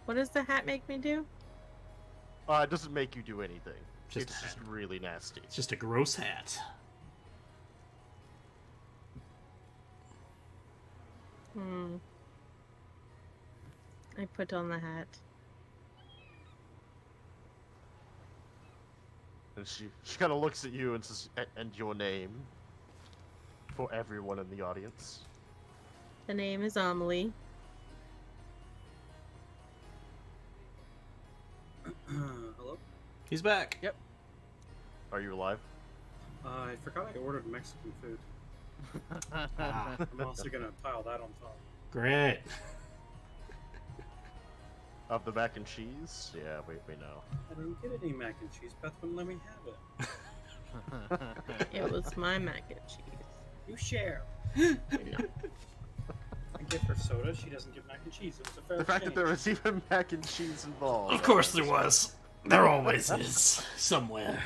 What does the hat make me do? It doesn't make you do anything. Just It's a just hat. really nasty. It's just a gross hat. I put on the hat. And she kind of looks at you and says, "And your name?" For everyone in the audience. The name is Amelie. Hello? He's back. Yep. Are you alive? I forgot I ordered Mexican food. Ah, I'm also gonna pile that on top. great. Of the mac and cheese? Yeah, we know. I didn't get any mac and cheese. Beth wouldn't let me have it. It was my mac and cheese. You share. No. I give her soda. She doesn't give mac and cheese. It was a fair The fact that exchange. there was even mac and cheese involved. Of course there was. There always is. Somewhere.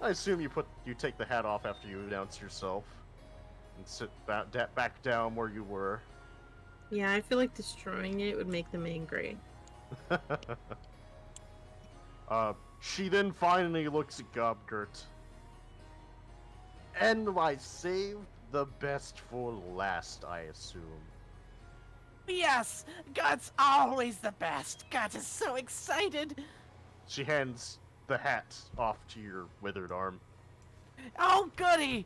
I assume you take the hat off after you announce yourself. And sit back down where you were. Yeah, I feel like destroying it would make them angry. She then finally looks at Gobgurt. And I saved the best for last, I assume. Yes, God's always the best. God is so excited. She hands the hat off to your withered arm. Oh, goody!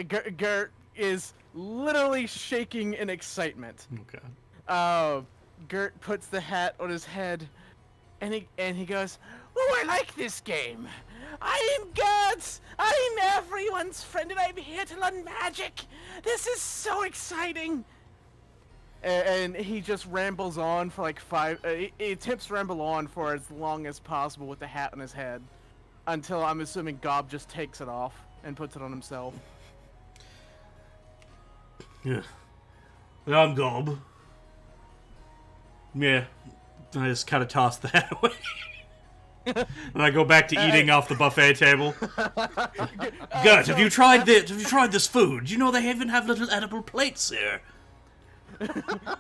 Gert is literally shaking in excitement. Okay. Gert puts the hat on his head, and he goes, "Oh, I like this game. I am Gert. I am everyone's friend, and I'm here to learn magic. This is so exciting." And he just rambles on for like he attempts to ramble on for as long as possible with the hat on his head, until I'm assuming Gob just takes it off and puts it on himself. Yeah. I'm Gob. Yeah. I just kind of toss the hat away. And I go back to eating off the buffet table. Gert, have you tried this? Have you tried this food? You know they even have little edible plates here.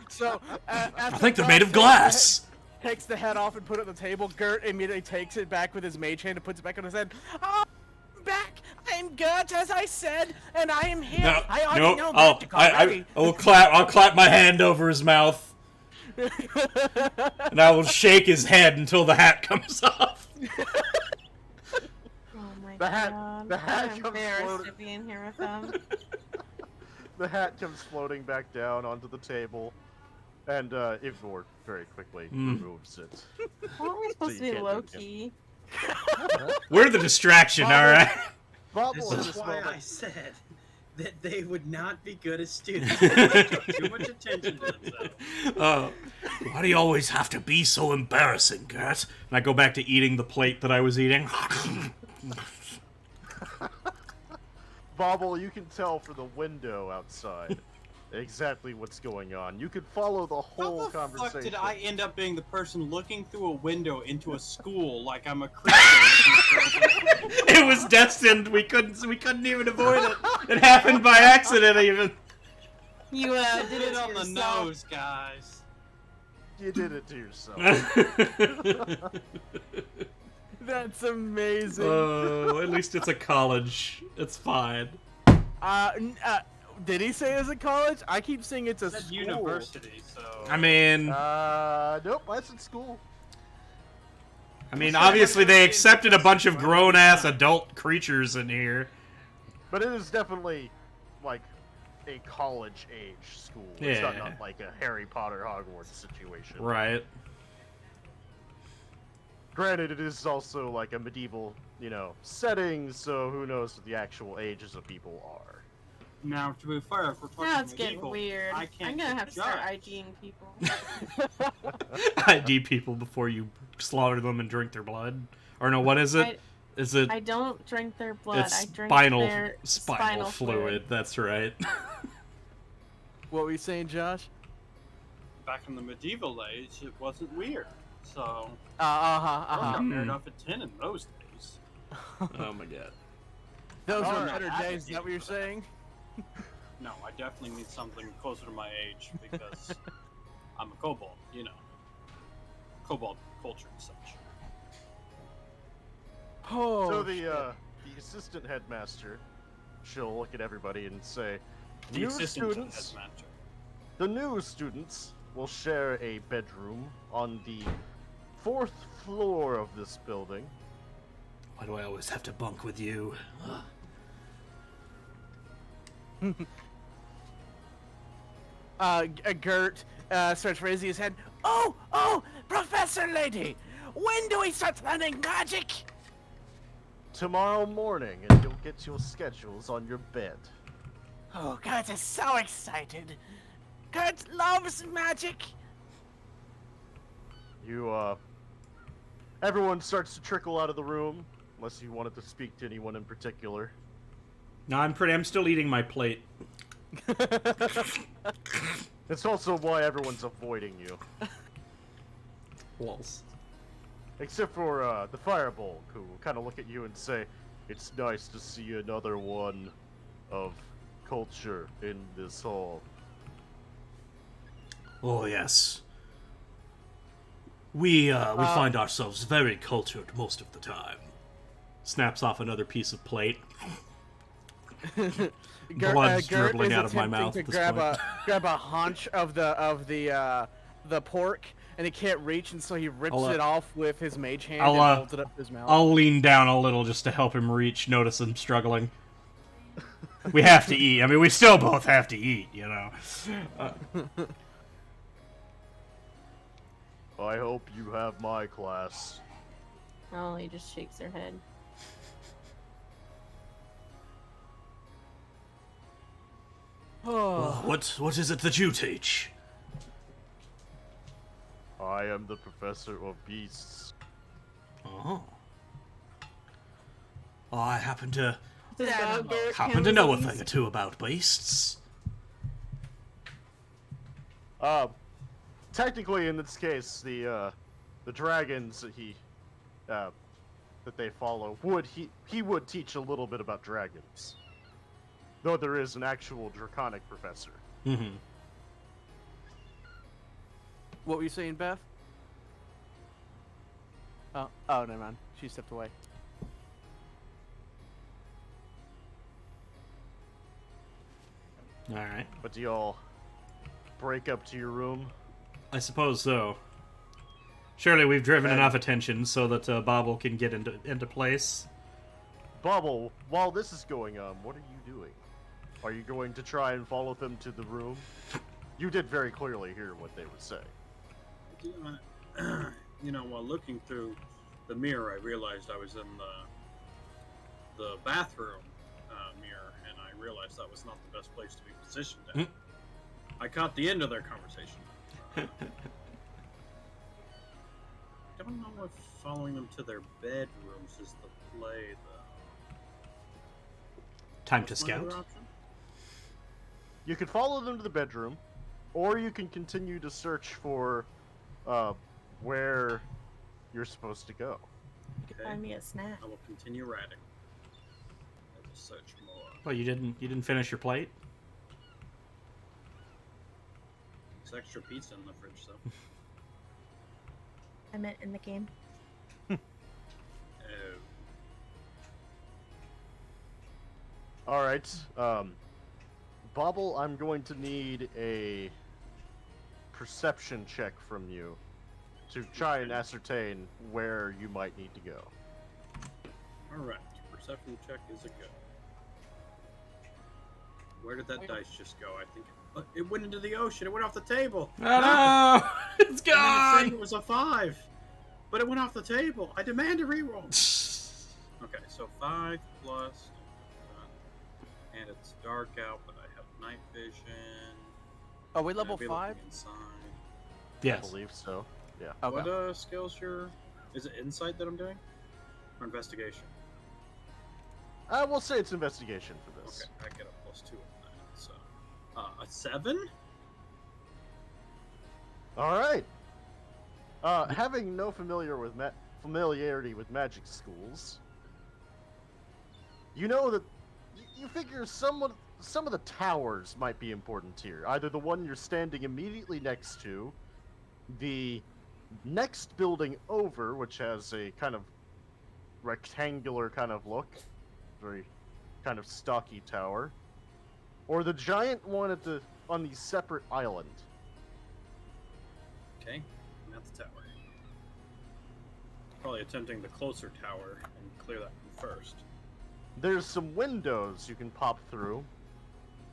So I think they're made of glass. Takes the head off and put it on the table. Gert immediately takes it back with his mage hand and puts it back on his head. Oh, I'm back. I'm Gert, as I said, and I am here. No, I already know I'll magic already. I'll clap my hand over his mouth. And I will shake his head until the hat comes off. Oh my The hat- god. the hat I'm comes embarrassed floating. to be in here with them. The hat comes floating back down onto the table, and Ivor very quickly removes it. Aren't we supposed you to be can't do low it again. key? We're the distraction, alright? Bubble in This this is why I moment. said that they would not be good as students. They took too much attention to themselves. Why do you always have to be so embarrassing, Gert? And I go back to eating the plate that I was eating. Bobble, you can tell from the window outside exactly what's going on. You could follow the whole How the conversation. fuck did I end up being the person looking through a window into a school like I'm a creature? It was destined. We couldn't even avoid it. It happened by accident, even. You Did it on the yourself. nose, guys. You did it to yourself. That's amazing. Oh, at least it's a college. It's fine. Did he say it's a college? I keep saying it's a It's at school. university, so. I mean, Nope, that's in school. obviously they accepted a bunch of grown-ass adult creatures in here. But it is definitely, like, a college-age school. It's Yeah. not like a Harry Potter Hogwarts situation. Right. Granted, it is also like a medieval, setting, so who knows what the actual ages of people are. Now, to be fair, if we're talking Now it's getting medieval, weird. I can't I'm gonna have to start judge. IGing people. ID people before you slaughter them and drink their blood. Or no, what is it? Is it? I don't drink their blood. It's I drink spinal their spinal fluid. That's right. What were you saying, Josh? Back in the medieval age, it wasn't weird. So, Hmm. fair enough at 10 in those days. Oh my god. Those All are right. better days. Is that what you're saying? No, I definitely need something closer to my age because I'm a kobold, you know. Kobold culture and such. Oh, So shit. the assistant headmaster, she'll look at everybody and say, The "New assistant students, headmaster. the new students will share a bedroom on the 4th floor of this building." Why do I always have to bunk with you? Gert starts raising his head. Oh, Professor Lady, when do we start learning magic? Tomorrow morning, and you'll get your schedules on your bed. Oh, Gert is so excited. Gert loves magic. Everyone starts to trickle out of the room, unless you wanted to speak to anyone in particular. No, I'm still eating my plate. It's also why everyone's avoiding you. Walls. Except for the Firebolt, who will kind of look at you and say, "It's nice to see another one of culture in this hall." Oh yes. We find ourselves very cultured most of the time. Snaps off another piece of plate. Blood's Gert dribbling is out of my attempting mouth to at this grab point. grab a haunch of the pork, and he can't reach, and so he rips it off with his mage hand and holds it up to his mouth. I'll lean down a little just to help him reach. Notice him struggling. We have to eat. I mean, we still both have to eat, you know. I hope you have my class. Oh, he just shakes her head. Oh. What is it that you teach? I am the professor of beasts. Oh. I happen to Does dog Gert happen count to as know a beast? thing or two about beasts. Technically, in this case, the dragons that they follow he would teach a little bit about dragons, though there is an actual draconic professor. Mm-hmm. What were you saying, Beth? Oh, never mind. She stepped away. All right. But do y'all break up to your room? I suppose so. Surely we've driven enough attention so that Bobble can get into place. Bubble, while this is going on, what are you doing? Are you going to try and follow them to the room? You did very clearly hear what they would say. You know, while looking through the mirror, I realized I was in the bathroom mirror, and I realized that was not the best place to be positioned at. I caught the end of their conversation. Don't know if following them to their bedrooms is the play, though. Time to What's my other scout. option? You could follow them to the bedroom, or you can continue to search for where you're supposed to go. Okay, Find me a snack. I will continue writing. I will search more. Oh, you didn't finish your plate? There's extra pizza in the fridge, though. I meant in the game. Oh. All right, Bobble, I'm going to need a perception check from you to try and ascertain where you might need to go. Alright, perception check is a go. Where did that dice just go? I think it went into the ocean. It went off the table. Oh no! It's And then it's gone! saying it was a 5. But it went off the table. I demand a reroll. Okay, so 5 plus. And it's dark out, but I have night vision. Are we Can I level be looking 5? Inside? I Yes. believe so. Yeah. Okay. What skills is it insight that I'm doing? Or investigation? We'll say it's investigation for this. Okay, I get a +2 on that. So, a 7? All right. Having no familiarity with magic schools, you know that you figure some of the towers might be important here. Either the one you're standing immediately next to, The next building over, which has a kind of rectangular kind of look, very kind of stocky tower, or the giant one on the separate island. Okay, I'm at the tower. Probably attempting the closer tower and clear that one first. There's some windows you can pop through,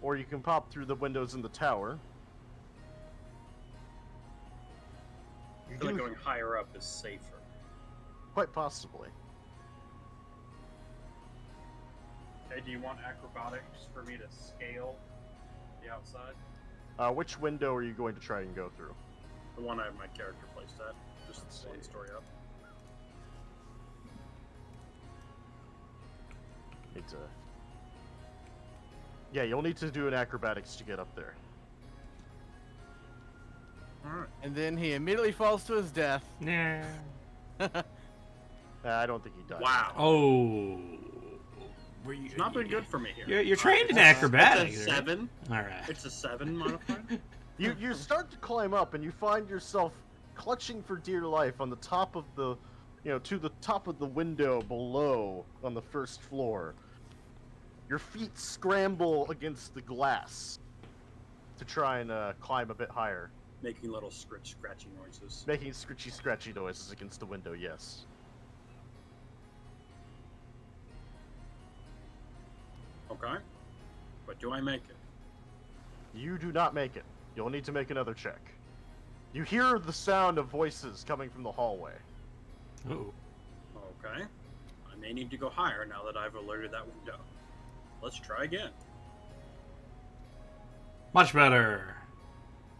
or you can pop through the windows in the tower. I feel like going higher up is safer. Quite possibly. Okay, do you want acrobatics for me to scale the outside? Which window are you going to try and go through? The one I have my character placed at. Just Let's one see. story up. Need to... Yeah, you'll need to do an acrobatics to get up there. Alright. And then he immediately falls to his death. Nah. I don't think he died. Wow. Oh. Were you, It's not been good for me here. You're trained in It's acrobatics. a 7. Right? All right. It's a 7 modifier. You start to climb up, and you find yourself clutching for dear life on the top of the, to the top of the window below on the first floor. Your feet scramble against the glass to try and climb a bit higher, Making little scratchy noises. making scratchy noises against the window. Yes. Okay. But do I make it? You do not make it. You'll need to make another check. You hear the sound of voices coming from the hallway. Oh. Okay. I may need to go higher now that I've alerted that window. Let's try again. Much better.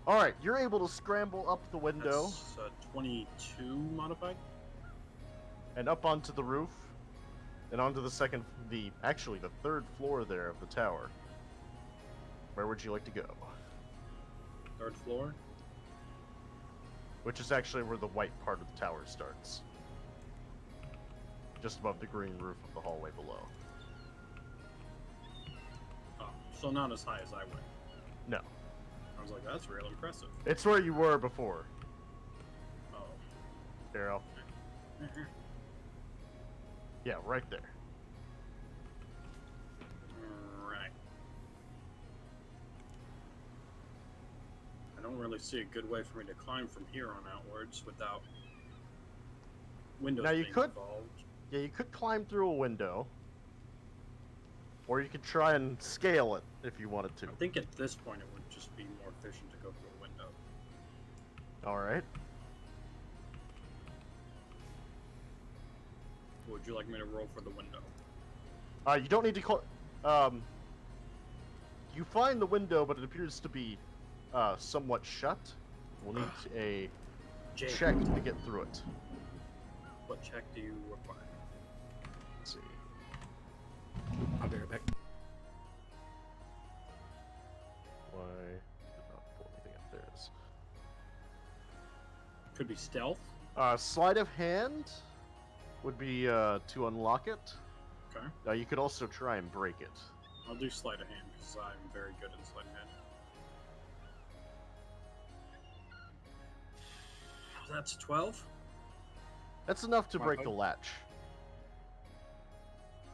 All right, you're able to scramble up the window That's 22 modified. and up onto the roof, and onto the the third floor there of the tower. Where would you like to go? 3rd floor. Which is actually where the white part of the tower starts. Just above the green roof of the hallway below. Oh, so not as high as I went. No. I was like, that's real impressive. It's where you were before, Oh. Daryl. Yeah, right there. Right. I don't really see a good way for me to climb from here on outwards without windows Now, you being could- involved. Yeah, you could climb through a window. Or you could try and scale it if you wanted to. I think at this point it would just be more efficient to go through a window. Alright. Would you like me to roll for the window? You don't need to you find the window, but it appears to be somewhat shut. We'll need a Jake, check to get through it. what check do you require? Let's see. I'll be right back. Why did not pull anything up? There it is. Could be stealth. Sleight of hand would be to unlock it. Okay. You could also try and break it. I'll do sleight of hand because I'm very good at sleight of hand. That's 12. That's enough to break the Okay. latch.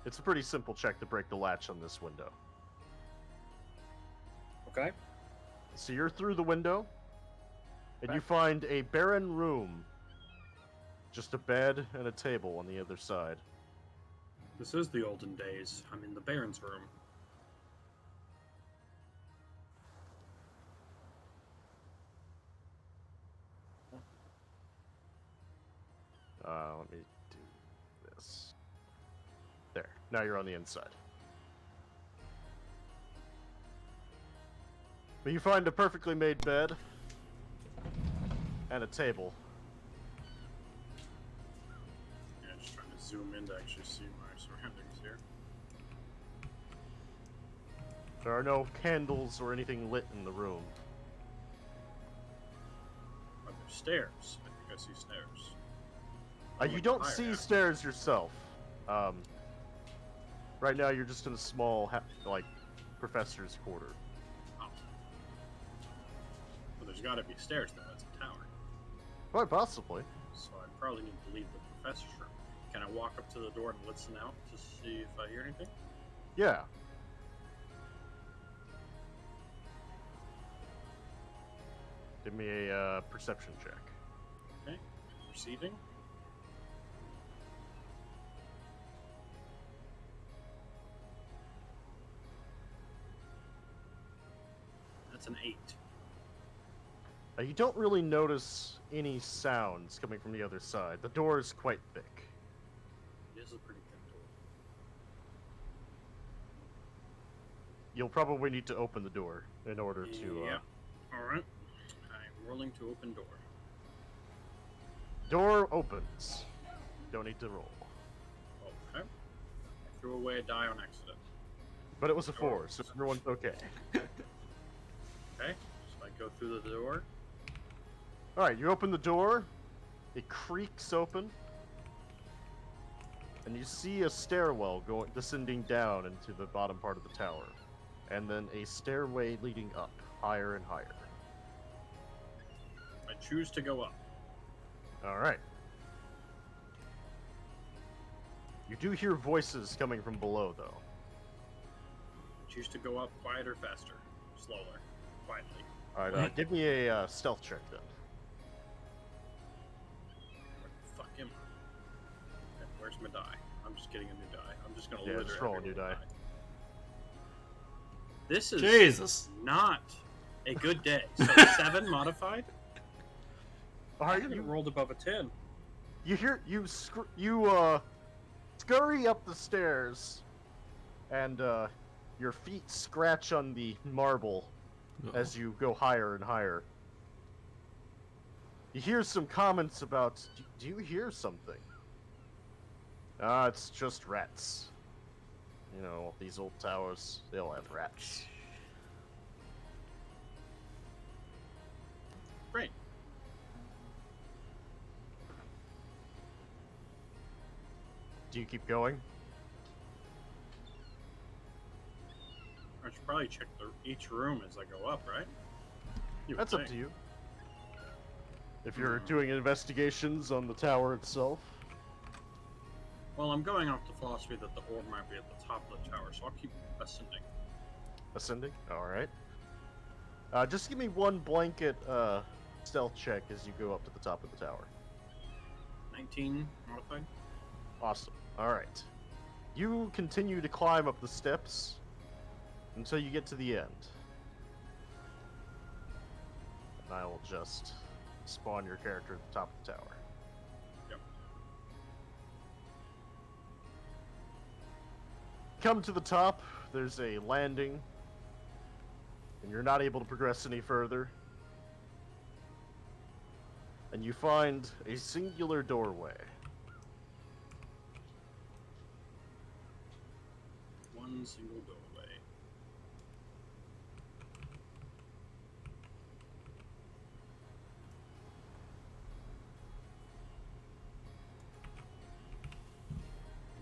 It's a pretty simple check to break the latch on this window. Okay. So you're through the window, and you find a barren room. Just a bed and a table on the other side. This is the olden days. I'm in the Baron's room. Let me do this. There. Now you're on the inside. But you find a perfectly made bed and a table. Yeah, just trying to zoom in to actually see my surroundings here. There are no candles or anything lit in the room. Are there stairs? I think I see stairs. You Like don't higher see now. stairs yourself. Right now you're just in a small, professor's quarter. Oh. Well, there's got to be stairs though. That's a tower. Quite possibly. So I probably need to leave the professor's room. Can I walk up to the door and listen out to see if I hear anything? Yeah. Give me a perception check. Okay. Receiving. That's an 8. You don't really notice any sounds coming from the other side. The door is quite thick. It is a pretty thin door. You'll probably need to open the door in order to. Yeah. Alright. I'm rolling to open door. Door opens. Don't need to roll. Okay. I threw away a die on accident. But it was a 4, so everyone's okay. Okay. So I go through the door. Alright, you open the door. It creaks open. And you see a stairwell descending down into the bottom part of the tower. And then a stairway leading up, higher and higher. I choose to go up. Alright. You do hear voices coming from below, though. I choose to go up quieter, faster, slower, quietly. Alright, give me a stealth check then. Where the fuck am I? Okay, where's my die? I'm just getting a new die. I'm just gonna Yeah, litter just roll a every new little die. This is Jesus. not a good day. So 7 modified. I Alright, haven't rolled above a 10. you hear scurry up the stairs, and your feet scratch on the marble as you go higher and higher. You hear some comments about, do you hear something? It's just rats. You know, these old towers, they all have rats. Great. Do you keep going? I should probably check each room as I go up, right? You would That's up think. to you. If you're doing investigations on the tower itself. Well, I'm going off the philosophy that the orb might be at the top of the tower, so I'll keep ascending. Ascending? Alright. Just give me one blanket stealth check as you go up to the top of the tower. 19 modified. Awesome. Alright. You continue to climb up the steps until you get to the end. And I will just spawn your character at the top of the tower. Yep. Come to the top, there's a landing, and you're not able to progress any further. And you find a singular doorway. One single doorway.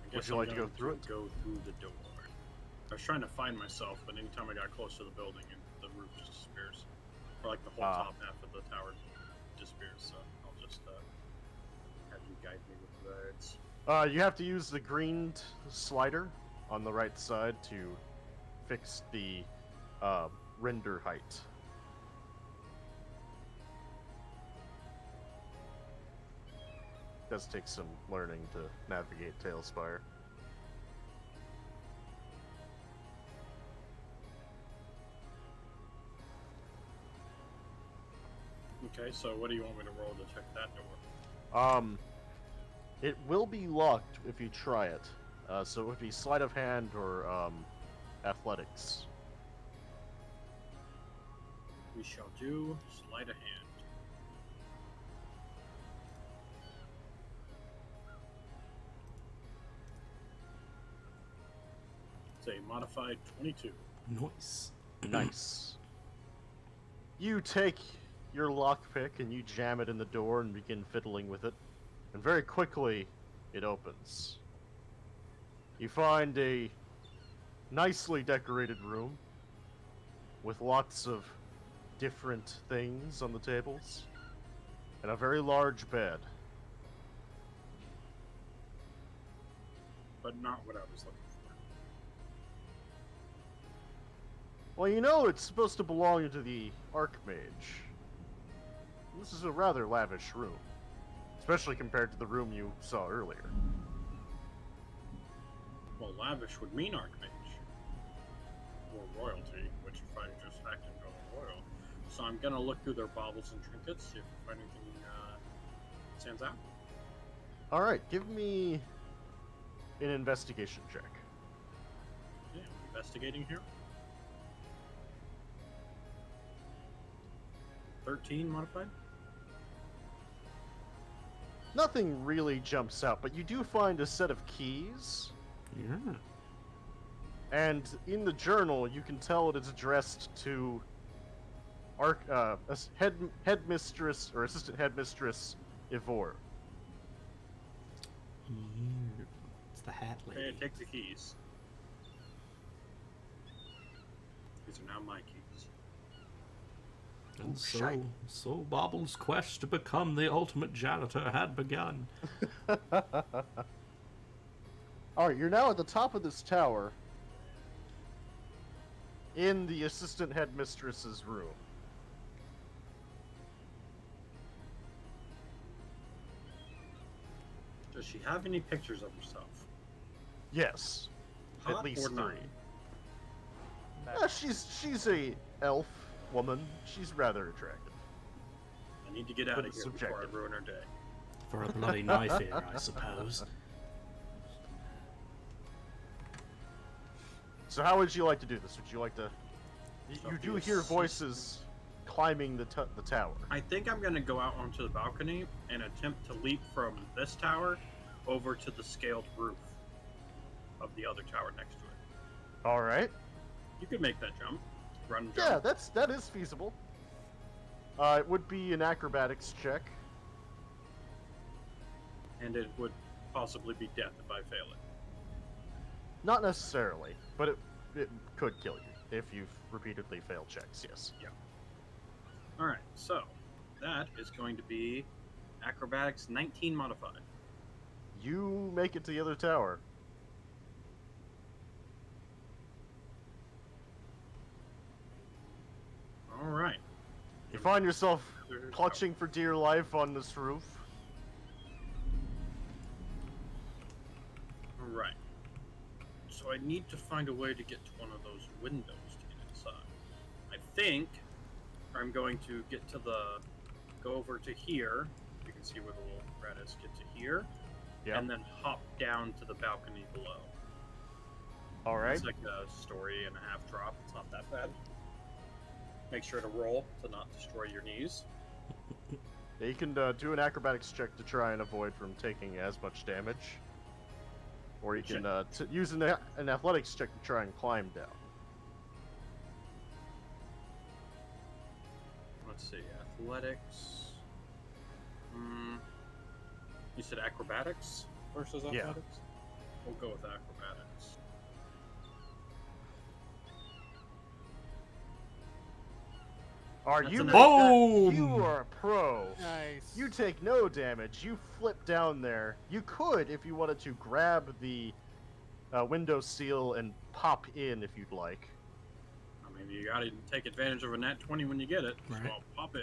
I Would guess you I'm like to go going through it? Go through the door. I was trying to find myself, but anytime I got close to the building, the roof just disappears. Or like the whole top half of the tower disappears. So I'll just have you guide me with words. You have to use the green slider on the right side to fix the render height. Does take some learning to navigate Tailspire. Okay, so what do you want me to roll to check that door? It will be locked if you try it. So it would be sleight of hand or athletics. We shall do sleight of hand. It's a modified 22. Nice. Nice. You take your lockpick and you jam it in the door and begin fiddling with it. And very quickly, it opens. You find a nicely decorated room with lots of different things on the tables. and a very large bed. But not what I was looking for. Well, you know it's supposed to belong to the Archmage. This is a rather lavish room, especially compared to the room you saw earlier. Well, lavish would mean Archmage. Or royalty, which if I just hacked and go royal. So I'm gonna look through their baubles and trinkets, see if I find anything stands out. Alright, give me an investigation check. Yeah, I'm investigating here. 13 modified. Nothing really jumps out, but you do find a set of keys, Yeah. and in the journal you can tell it is addressed to headmistress or assistant headmistress Ivor. It's the hat Okay, lady. take the keys. These are now my keys. And shite. so Bobble's quest to become the ultimate janitor had begun. Alright, you're now at the top of this tower in the assistant headmistress's room. Does she have any pictures of herself? Yes. Hot At least or 3. not? She's a elf woman. She's rather attractive. I need to get out But of it's here before subjective. I ruin her day. For a bloody knife here, I suppose. So how would you like to do this? Would you like to... You do hear voices climbing the tower. I think I'm going to go out onto the balcony and attempt to leap from this tower over to the scaled roof of the other tower next to it. Alright. You could make that jump. Run and jump. Yeah, that is feasible. It would be an acrobatics check. And it would possibly be death if I fail it. Not necessarily, but it could kill you if you've repeatedly failed checks, yes. Alright, so that is going to be acrobatics 19 modified. You make it to the other tower. Alright. You find yourself clutching for dear life on this roof. Alright. So I need to find a way to get to one of those windows to get inside. I think I'm going to go over to here. You can see where the little rat is. Get to here. Yeah. And then hop down to the balcony below. Alright. It's like a story and a half drop. It's not that bad. Make sure to roll to not destroy your knees. Yeah, you can do an acrobatics check to try and avoid from taking as much damage. Or you can use an athletics check to try and climb down. Let's see. Athletics. You said acrobatics versus Yeah. athletics? We'll go with acrobatics. Are That's you? an- Boom! You are a pro. Nice. You take no damage. You flip down there. You could, if you wanted to, grab the window seal and pop in if you'd like. I mean, you gotta take advantage of a nat 20 when you get it. Right. So I'll pop in.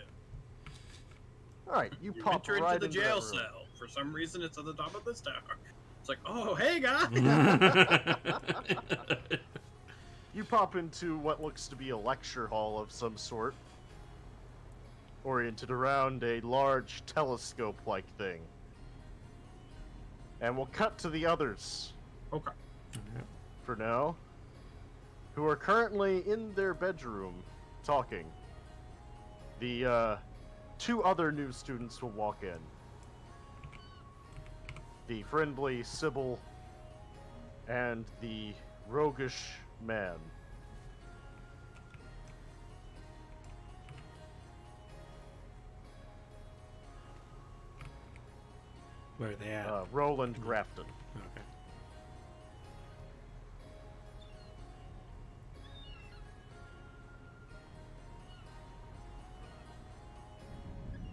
All right, you You pop enter right into the that jail room. cell. For some reason, it's at the top of this tower. It's like, oh, hey, guys! You pop into what looks to be a lecture hall of some sort, oriented around a large telescope-like thing. And we'll cut to the others Okay. for now, who are currently in their bedroom talking. The 2 other new students will walk in. The friendly Sybil and the roguish man. Where are they at? Roland Grafton. Okay.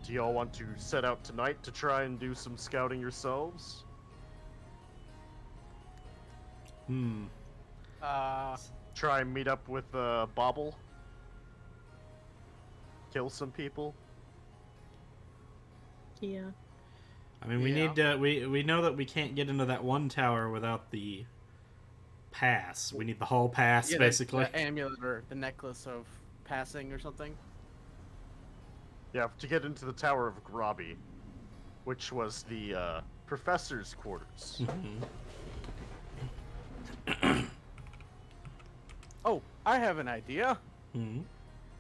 Do y'all want to set out tonight to try and do some scouting yourselves? Try and meet up with Bobble? Kill some people? Yeah. I mean, we need to. We know that we can't get into that one tower without the pass. We need the whole pass, Yeah, basically. the amulet or the necklace of passing or something. Yeah, to get into the Tower of Grobby, which was the professor's quarters. Oh, I have an idea. Hmm.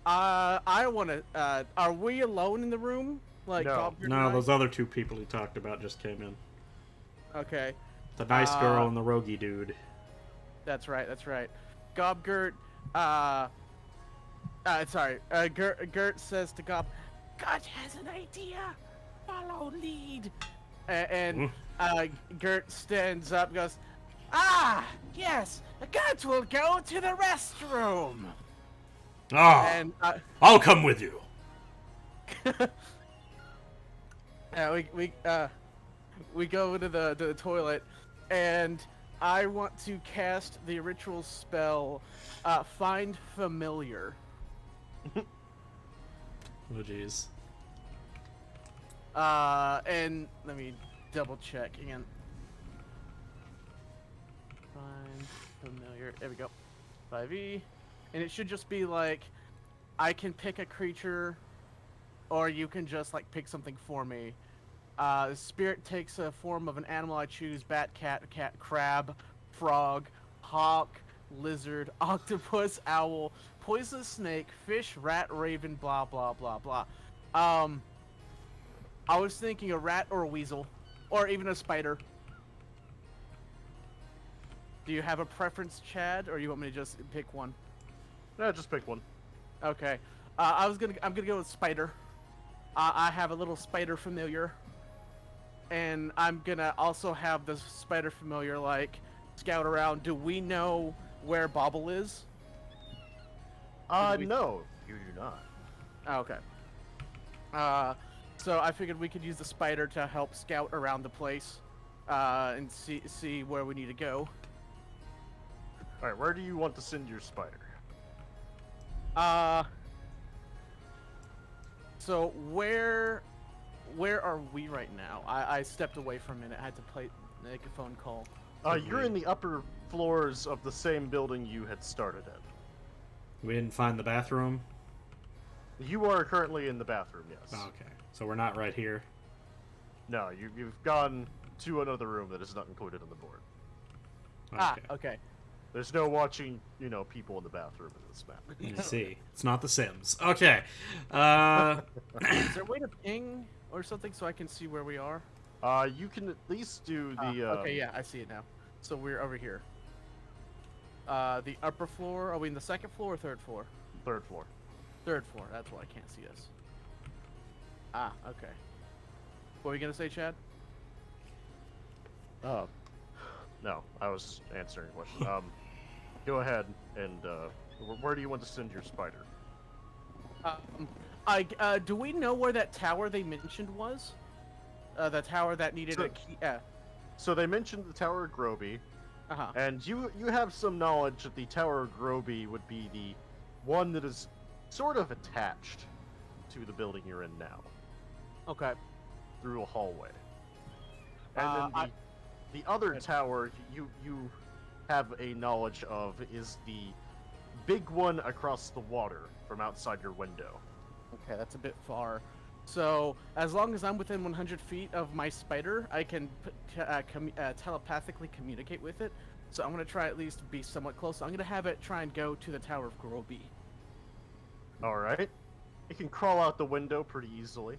I want to. Are we alone in the room? Like, No. Gobert and No, I? those other two people he talked about just came in. Okay, The nice girl and the roguey dude. that's right. That's right. Gobgert. Gert says to Gob, God has an idea. Follow lead. And Gert stands up, and goes, Ah, yes. Gert will go to the restroom. Oh, And I'll come with you. we go into the toilet, and I want to cast the ritual spell, Find Familiar. Oh, jeez. And let me double check again. Find Familiar. There we go. 5e. And it should just be like, I can pick a creature, or you can just like pick something for me. The spirit takes a form of an animal I choose: bat, cat, crab, frog, hawk, lizard, octopus, owl, poisonous snake, fish, rat, raven, blah blah blah blah. I was thinking a rat or a weasel, or even a spider. Do you have a preference, Chad, or you want me to just pick one? Yeah, just pick one. Okay. I'm gonna go with spider. I have a little spider familiar, and I'm gonna also have the spider familiar like scout around. Do we know where Bobble is? No, you do not. Oh, okay. So I figured we could use the spider to help scout around the place, and see where we need to go. All right, where do you want to send your spider? So where are we right now? I stepped away for a minute. I had to make a phone call. You're in the upper floors of the same building you had started at. We didn't find the bathroom. You are currently in the bathroom, yes. Oh, okay, so we're not right here. No, you've gone to another room that is not included on the board. Okay. Okay. There's no watching, people in the bathroom in this map. You see, it's not The Sims. Okay. Is there a way to ping or something so I can see where we are? You can at least do the. Okay, yeah, I see it now. So we're over here. The upper floor. Are we in the second floor or third floor? Third floor. Third floor. That's why I can't see us. Ah, okay. What were you gonna say, Chad? No, I was answering a question. Go ahead and where do you want to send your spider? Do we know where that tower they mentioned was? The tower that needed a key. So they mentioned the Tower of Groby, and you have some knowledge that the Tower of Groby would be the one that is sort of attached to the building you're in now. Okay. Through a hallway. And then the other tower you have a knowledge of is the big one across the water from outside your window. Okay, that's a bit far. So, as long as I'm within 100 feet of my spider, I can telepathically communicate with it. So I'm going to try at least be somewhat close. I'm going to have it try and go to the Tower of Groby. Alright. It can crawl out the window pretty easily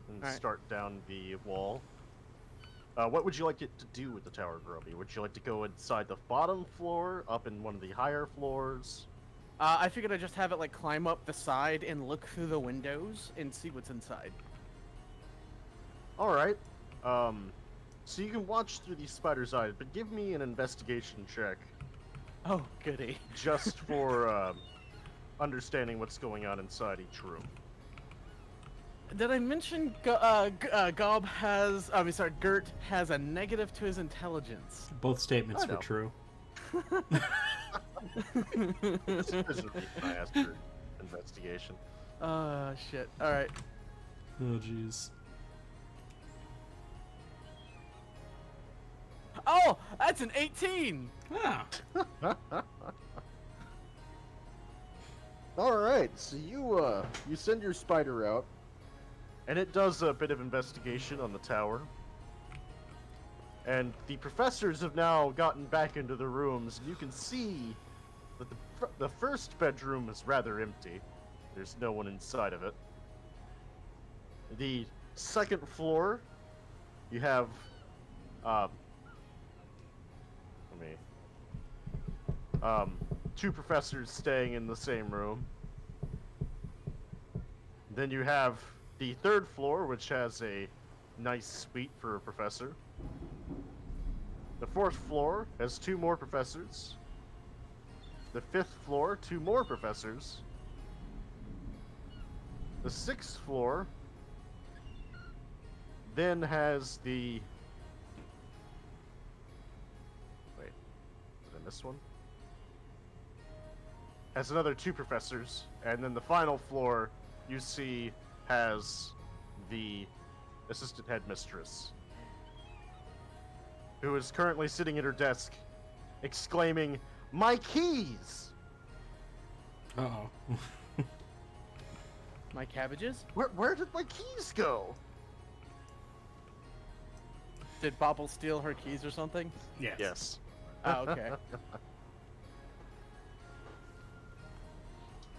and All right. start down the wall. What would you like it to do with the Tower of Groby? Would you like to go inside the bottom floor, up in one of the higher floors? I figured I'd just have it like climb up the side and look through the windows and see what's inside. Alright. So you can watch through these spider's eyes, but give me an investigation check Oh, goody. just for understanding what's going on inside each room. Did I mention Gob has? I mean, sorry, Gert has a negative to his intelligence. Both statements I were know. true. This is a reason I asked for investigation. Shit. All right. Oh, jeez. Oh, that's an 18. Ah. All right, so you send your spider out, and it does a bit of investigation on the tower. And the professors have now gotten back into the rooms, and you can see that the first bedroom is rather empty. There's no one inside of it. The second floor, you have two professors staying in the same room. Then you have the third floor, which has a nice suite for a professor. The fourth floor has two more professors. The fifth floor, two more professors. The sixth floor then has the... Wait, did I miss one? Has another two professors, and then the final floor you see has the assistant headmistress, who is currently sitting at her desk, exclaiming, "My keys!" Uh-oh. My cabbages? Where did my keys go? Did Bobble steal her keys or something? Yes. Yes. Oh, okay.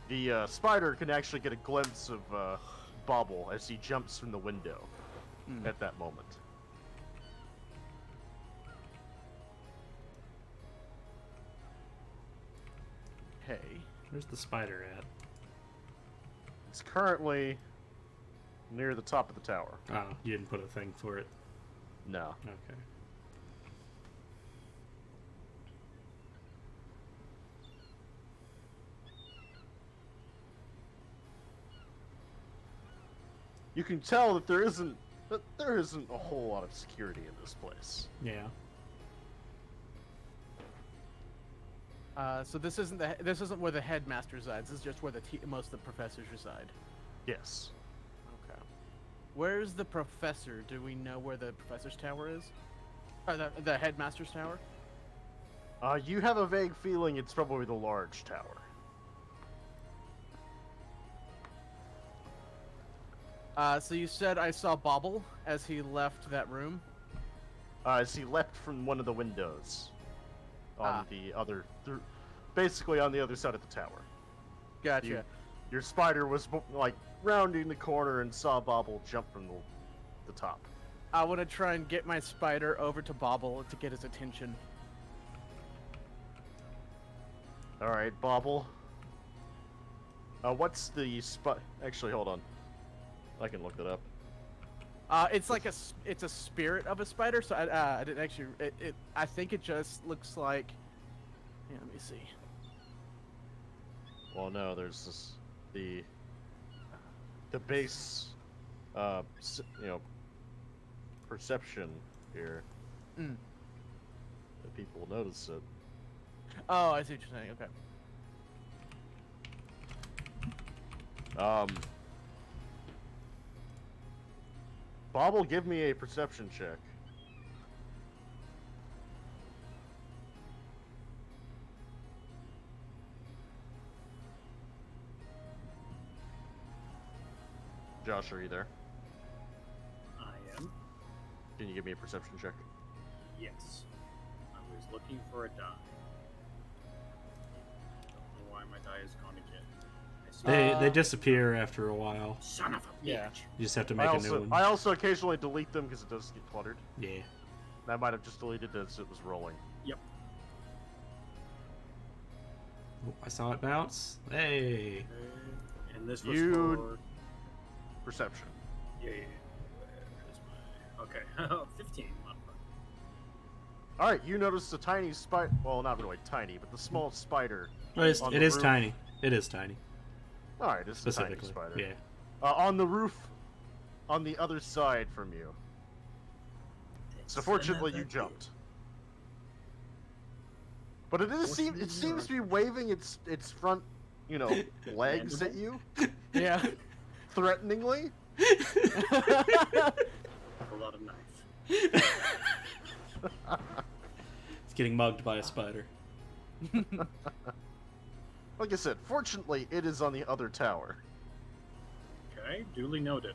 The spider can actually get a glimpse of Bobble as he jumps from the window at that moment. Hey. Where's the spider at? It's currently near the top of the tower. Oh, you didn't put a thing for it. No. Okay. You can tell that there isn't a whole lot of security in this place. Yeah. So this isn't where the headmaster resides. This is just where most of the professors reside. Yes. Okay. Where's the professor? Do we know where the professor's tower is? Or the headmaster's tower? You have a vague feeling it's probably the large tower. So you said I saw Bobble as he left that room? As he leapt from one of the windows on the other, basically on the other side of the tower. Gotcha. Your spider was like rounding the corner and saw Bobble jump from the top. I want to try and get my spider over to Bobble to get his attention. All right, Bobble. What's the Actually, hold on. I can look that up. It's like it's a spirit of a spider. So I didn't actually. I think it just looks like. Yeah, let me see. Well, no, there's the base, perception here. That people will notice it. Oh, I see what you're saying. Okay. Bobble, give me a perception check. Josh, are you there? I am. Can you give me a perception check? Yes. I was looking for a die. Don't know why my die is gone again. I see They disappear after a while. Son of a bitch. Yeah. You just have to make a new one. I also occasionally delete them because it does get cluttered. Yeah. I might have just deleted it as it was rolling. Yep. Oh, I saw it bounce. Hey. And this was You- for... Perception. Yeah. Where's my... Okay. 15. All right, you notice the tiny spider. Well, not really tiny, but the small spider. Well, on it the is roof. tiny. It is tiny. All right, it's a tiny Specifically. spider. Yeah. On the roof on the other side from you. So fortunately, you jumped. But it seems to be waving its front, legs at you Yeah. threateningly. A lot of knife. It's getting mugged by a spider. Like I said, fortunately, it is on the other tower. Okay, duly noted.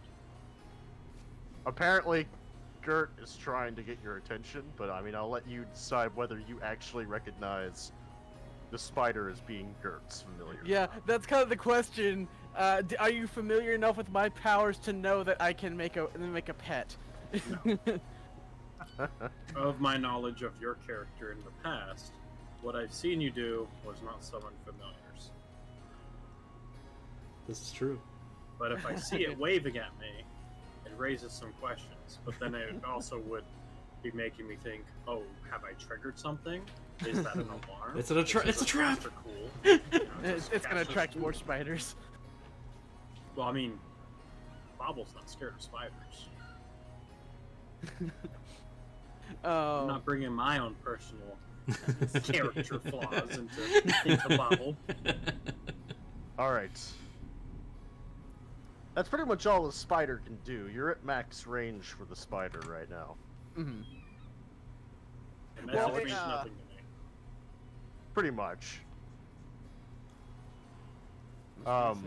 Apparently, Gert is trying to get your attention, but I mean, I'll let you decide whether you actually recognize the spider as being Gert's familiar. Yeah, that's kind of the question. Are you familiar enough with my powers to know that I can make a pet? Of my knowledge of your character in the past, what I've seen you do was not summon familiars. This is true. But if I see it waving at me, it raises some questions. But then it also would be making me think, oh, have I triggered something? Is that an alarm? It's a trap. Cool. It's gonna attract more spiders. Well, I mean, Bobble's not scared of spiders. I'm not bringing my own personal character flaws into Bobble. Alright. That's pretty much all the spider can do. You're at max range for the spider right now. Mm-hmm. And Well, that means it, nothing to me. Pretty much. Okay,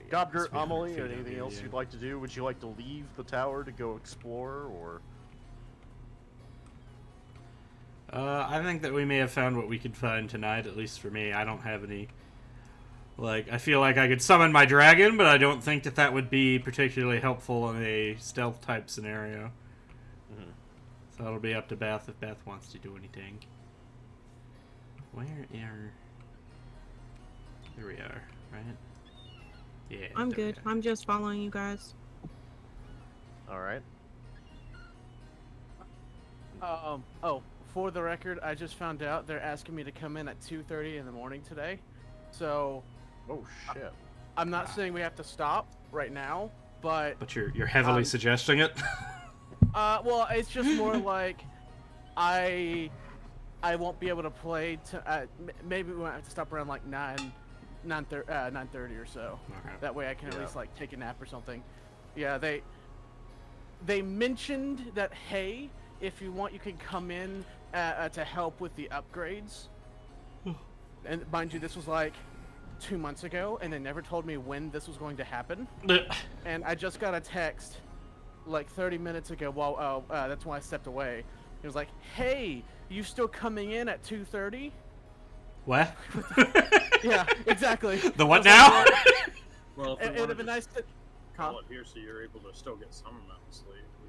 yeah. Gobgert, It's behind Amelie, feet of anything you, else yeah. you'd like to do? Would you like to leave the tower to go explore, or... I think that we may have found what we could find tonight, at least for me. I don't have any... Like, I feel like I could summon my dragon, but I don't think that that would be particularly helpful in a stealth-type scenario. Mhm. So it'll be up to Beth if Beth wants to do anything. Where are... Here we are, right? Yeah. I'm there we good. are. I'm just following you guys. Alright. Oh, for the record, I just found out they're asking me to come in at 2:30 in the morning today. So, Oh, shit. I'm not saying we have to stop right now, but But you're heavily suggesting it? well, it's just more like I won't be able to play maybe we might have to stop around like 9:30 or so. Okay. That way I can at Yeah. least like take a nap or something. Yeah, they mentioned that, hey, if you want, you can come in to help with the upgrades. And mind you, this was like 2 months ago, and they never told me when this was going to happen. And I just got a text like 30 minutes ago. Well, that's why I stepped away. It was like, "Hey, you still coming in at 2:30?" What? Yeah, exactly. The what I was now? like, Well, if It we would want have to been nice to. call it here so you're able to still get some amount of sleep, we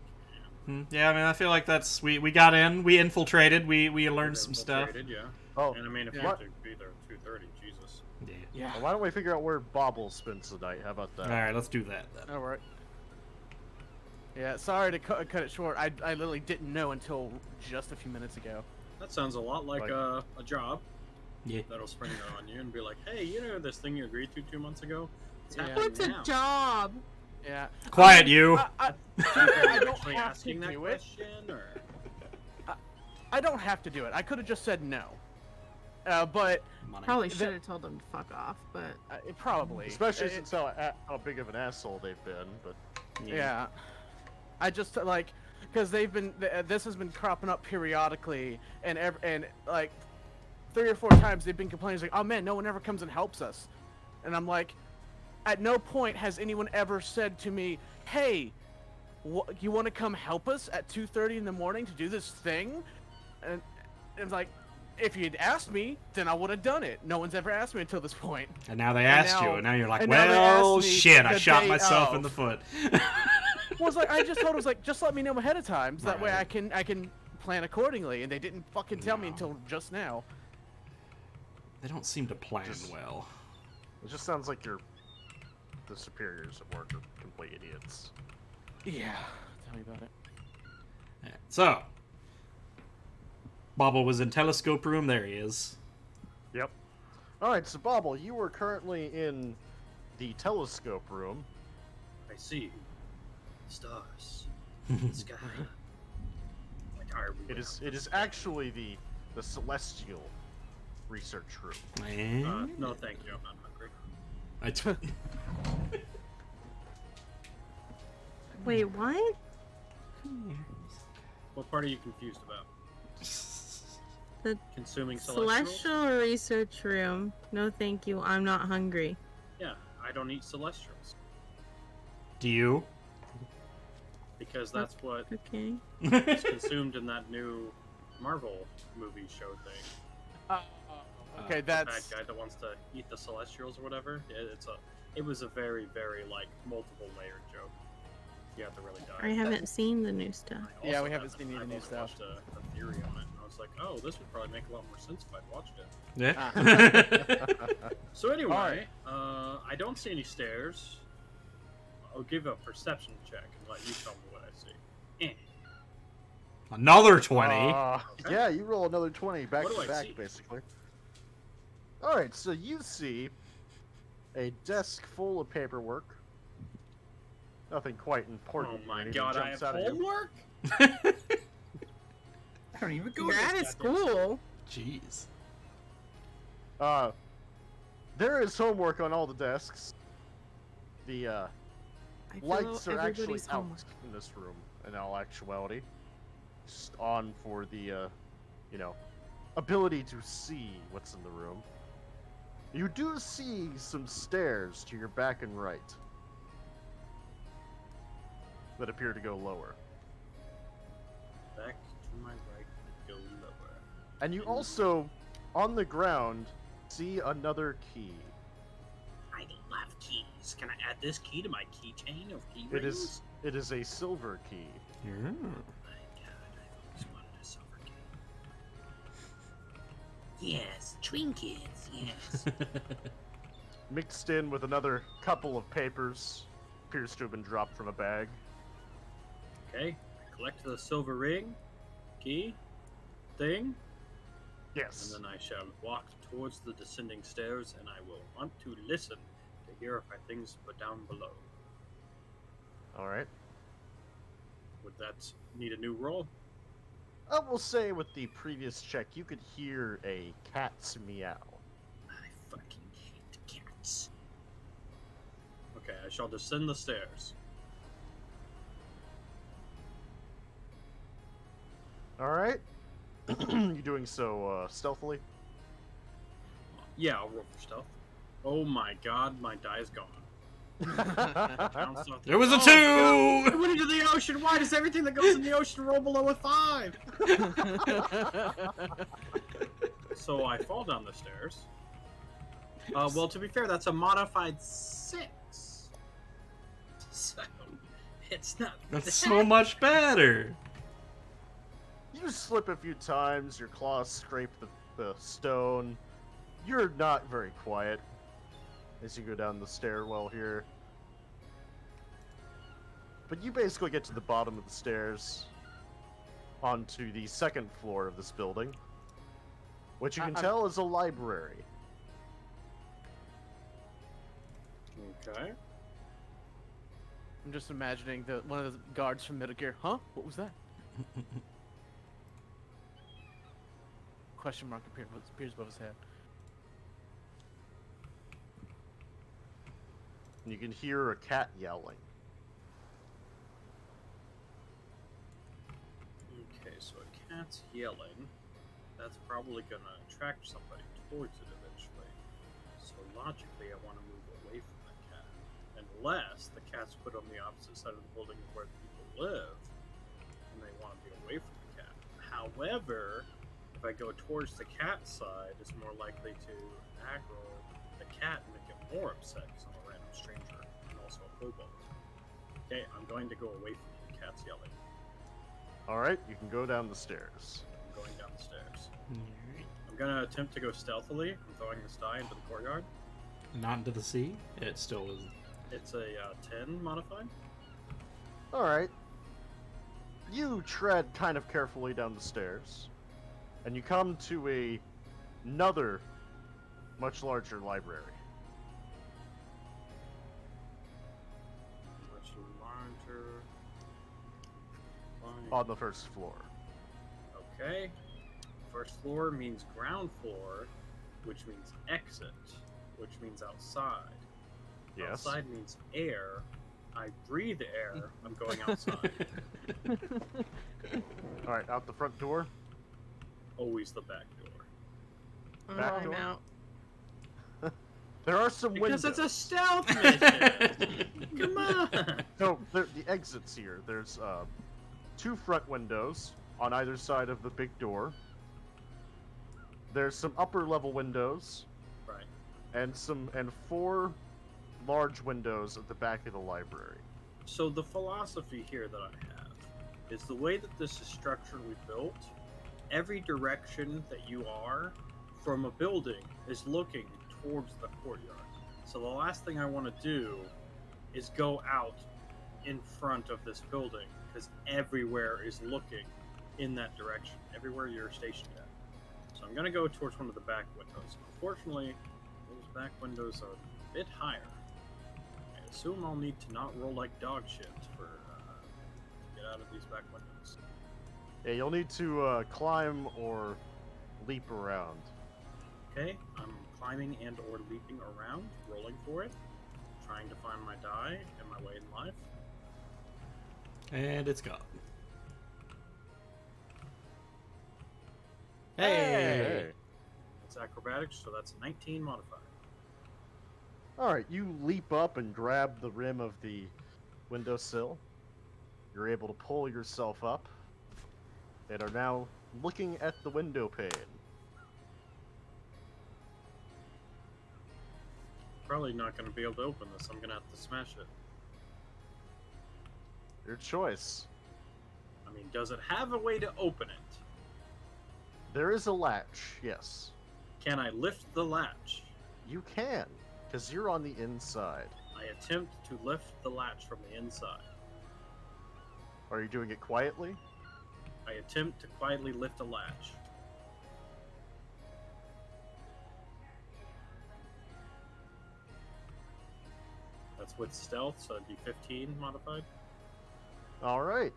can. Yeah, I mean, I feel like that's... We got in, we infiltrated, we learned some stuff. Infiltrated, yeah. Oh, And I mean, if you Yeah. have to be there at 2:30, Jesus. Yeah. Yeah. well, why don't we figure out where Bobble spends the night? How about that? Alright, let's do that then. All right. Yeah, sorry to cut it short. I literally didn't know until just a few minutes ago. That sounds a lot like Like- a job Yeah. that'll spring it on you and be like, hey, you know this thing you agreed to 2 months ago? It's Yeah. happening What's a now. job? Yeah. Quiet, you! I Are you don't actually have to asking that do it. question, or? I don't have to do it. I could have just said no. But Money. Probably should have told them to fuck off, but probably. Especially It- since how big of an asshole they've been, but... Yeah. I just like because they've been this has been cropping up periodically, and like 3 or 4 times they've been complaining like, oh man, no one ever comes and helps us, and I'm like, at no point has anyone ever said to me, hey, you want to come help us at 2:30 in the morning to do this thing, and it's like, if you'd asked me, then I would have done it. No one's ever asked me until this point. And now they asked you, now- and now you're like, and now they well, asked me shit, I the shot day myself in of. the foot. Well, it's like I just told him, like, just let me know ahead of time, so that way Right. I can plan accordingly. And they didn't fucking tell me No. until just now. They don't seem to plan Just- well. It just sounds like the superiors at work are complete idiots. Yeah, tell me about it. Yeah. So, Bobble was in telescope room. There he is. Yep. Alright, so Bobble, you are currently in the telescope room. I see. Stars. The sky. Like, are we It is actually the celestial research room. no, thank you. I'm not hungry. I t- Wait, what? What part are you confused about? The Consuming celestials? Celestial research room. No, thank you. I'm not hungry. Yeah, I don't eat celestials Do you? because that's what Okay. is consumed in that new Marvel movie show thing. Okay, The that's bad guy that wants to eat the celestials or whatever. It was a very, very like multiple layered joke. You have to really dive. I haven't seen the new stuff. I Yeah, also we haven't seen any of the I've new only stuff. watched a theory on it, and I was like, oh, this would probably make a lot more sense if I'd watched it. Yeah. So anyway, Alright. I don't see any stairs. I'll give a perception check and let you tell me what I see. Another 20. Yeah, you roll another 20 back What do to I back, see? basically. Alright, so you see a desk full of paperwork. Nothing quite important. Oh or my anything god, I jumps have out at you. homework? I don't even go You're to out of this goddamn school. Jeez. There is homework on all the desks. The I feel lights are actually everybody's out homework. in this room, in all actuality. Just on for the, ability to see what's in the room. You do see some stairs to your back and right that appear to go lower. Back to my right, go lower. And you also, on the ground, see another key. I love keys. Can I add this key to my keychain of key rings? It is a silver key. Yeah. Oh my god, I've always wanted a silver key. Yes, trinkets, yes. Mixed in with another couple of papers. Appears to have been dropped from a bag. Okay, I collect the silver ring, key, thing, Yes. and then I shall walk towards the descending stairs, and I will want to listen to hear if my things put down below. Alright. Would that need a new roll? I will say with the previous check, you could hear a cat's meow. I fucking hate cats. Okay, I shall descend the stairs. Alright. You doing so stealthily? Yeah, I'll roll for stealth. Oh my god, my die is gone. Bounced off the- There was a Oh, 2! God, I went into the ocean. Why does everything that goes in the ocean roll below a 5? So I fall down the stairs. Well, to be fair, that's a modified 6. So it's not. That's that so much better. You slip a few times, your claws scrape the stone. You're not very quiet as you go down the stairwell here. But you basically get to the bottom of the stairs onto the second floor of this building, which you can tell is a library. Okay. I'm just imagining one of the guards from Middle Gear. Huh? What was that? Question mark appears above his head. And you can hear a cat yelling. Okay, so a cat's yelling. That's probably gonna attract somebody towards it eventually. So logically, I want to move away from the cat. Unless the cat's put on the opposite side of the building where people live, and they want to be away from the cat. However, if I go towards the cat side, it's more likely to aggro the cat and make it more upset because I'm a random stranger and also a kobold. Okay, I'm going to go away from the cat's yelling. Alright, you can go down the stairs. I'm going down the stairs. I'm gonna attempt to go stealthily. I'm throwing this die into the courtyard. Not into the sea. It still is. It's a 10 modified. Alright. You tread kind of carefully down the stairs, and you come to another much larger library. Much larger on the first floor. Okay. First floor means ground floor, which means exit, which means outside. Yes. Outside means air. I breathe air. I'm going outside. All right, out the front door. Always the back door. Back I'm door? out. There are some Because windows. it's a stealth mission. Come on. So the exits here. There's 2 front windows on either side of the big door. There's some upper level windows Right. and 4 large windows at the back of the library. So the philosophy here that I have is the way that this is structurally built. Every direction that you are from a building is looking towards the courtyard. So the last thing I want to do is go out in front of this building because everywhere is looking in that direction. Everywhere you're stationed at. So I'm going to go towards one of the back windows. Unfortunately, those back windows are a bit higher. I assume I'll need to not roll like dog shit to get out of these back windows. Yeah, you'll need to climb or leap around. Okay, I'm climbing and or leaping around, rolling for it, trying to find my die and my way in life. And it's gone. Hey. It's acrobatics, so that's 19 modified. All right, you leap up and grab the rim of the windowsill. You're able to pull yourself up and are now looking at the window pane. Probably not going to be able to open this. I'm going to have to smash it. Your choice. I mean, does it have a way to open it? There is a latch, yes. Can I lift the latch? You can, because you're on the inside. I attempt to lift the latch from the inside. Are you doing it quietly? I attempt to quietly lift a latch. That's with stealth, so it'd be 15 modified. All right.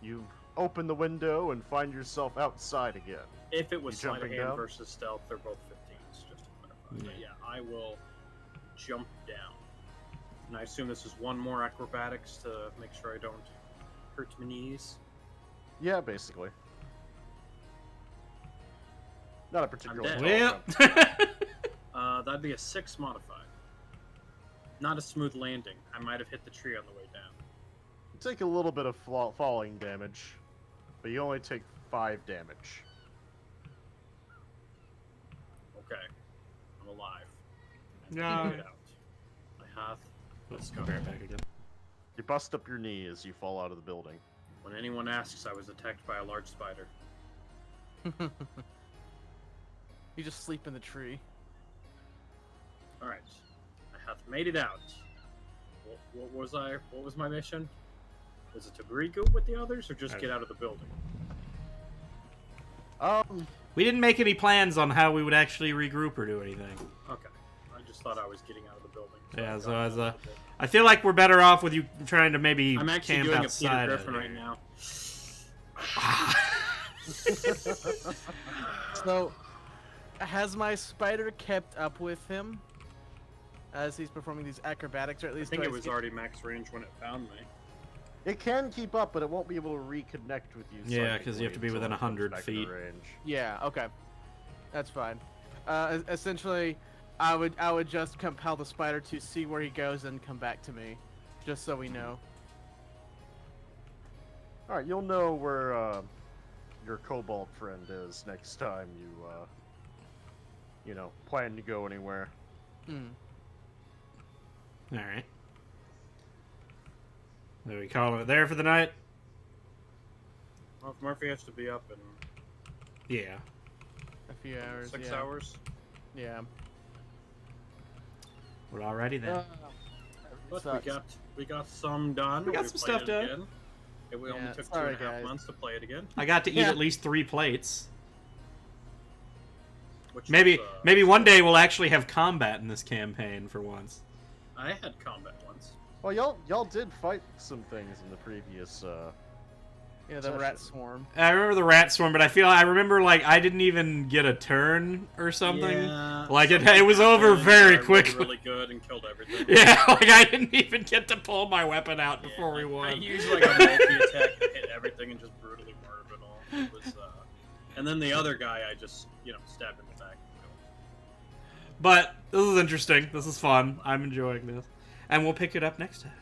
You open the window and find yourself outside again. If it was You sleight of jumping hand down? versus stealth, they're both 15s, just to clarify. But yeah, I will jump down. And I assume this is one more acrobatics to make sure I don't hurt my knees. Yeah, basically. Not a particularly dead. tall Well, jump. That'd be a 6 modified. Not a smooth landing. I might have hit the tree on the way down. You take a little bit of falling damage, but you only take 5 damage. Okay. I'm alive. And No. I out. I have. let's go back again. You bust up your knee as you fall out of the building. When anyone asks, I was attacked by a large spider. You just sleep in the tree. Alright. I have made it out. What was my mission? Was it to regroup with the others or just get out of the building? We didn't make any plans on how we would actually regroup or do anything. Okay. I just thought I was getting out of the building. Yeah, I so got as out a, of the building. I feel like we're better off with you trying to maybe I'm actually camp doing a Peter outside. Griffin of right here. now. So, has my spider kept up with him as he's performing these acrobatics, or at I least think do it was skip- already max range when it found me. It can keep up, but it won't be able to reconnect with you. Yeah, 'cause you have to be psychically within until it comes 100 back to the feet. range. Yeah. Okay. That's fine. Essentially, I would just compel the spider to see where he goes and come back to me, just so we know. All right, you'll know where your kobold friend is next time you plan to go anywhere. Hmm. All right. Are we calling it there for the night? Well, if Murphy has to be up in Yeah. A few hours. 6 yeah. hours, Yeah. We're alrighty then. but Sucks. we got some done. We got We some played stuff it done. Again. We only Yeah, took sorry, 2.5 guys. months to play it again. I got to eat Yeah. at least 3 plates. Which Maybe was, maybe one day we'll actually have combat in this campaign for once. I had combat once. Well, y'all did fight some things in the previous Yeah, the rat swarm. I remember the rat swarm, but I remember like I didn't even get a turn or something. Yeah, Like it was over very quickly. Really good and killed everything. Yeah, like I didn't even get to pull my weapon out before we I won. used like a multi-attack to hit everything and just brutally murdered it all. It was, and then the other guy, I just stabbed in the back. But this is interesting. This is fun. I'm enjoying this, and we'll pick it up next time.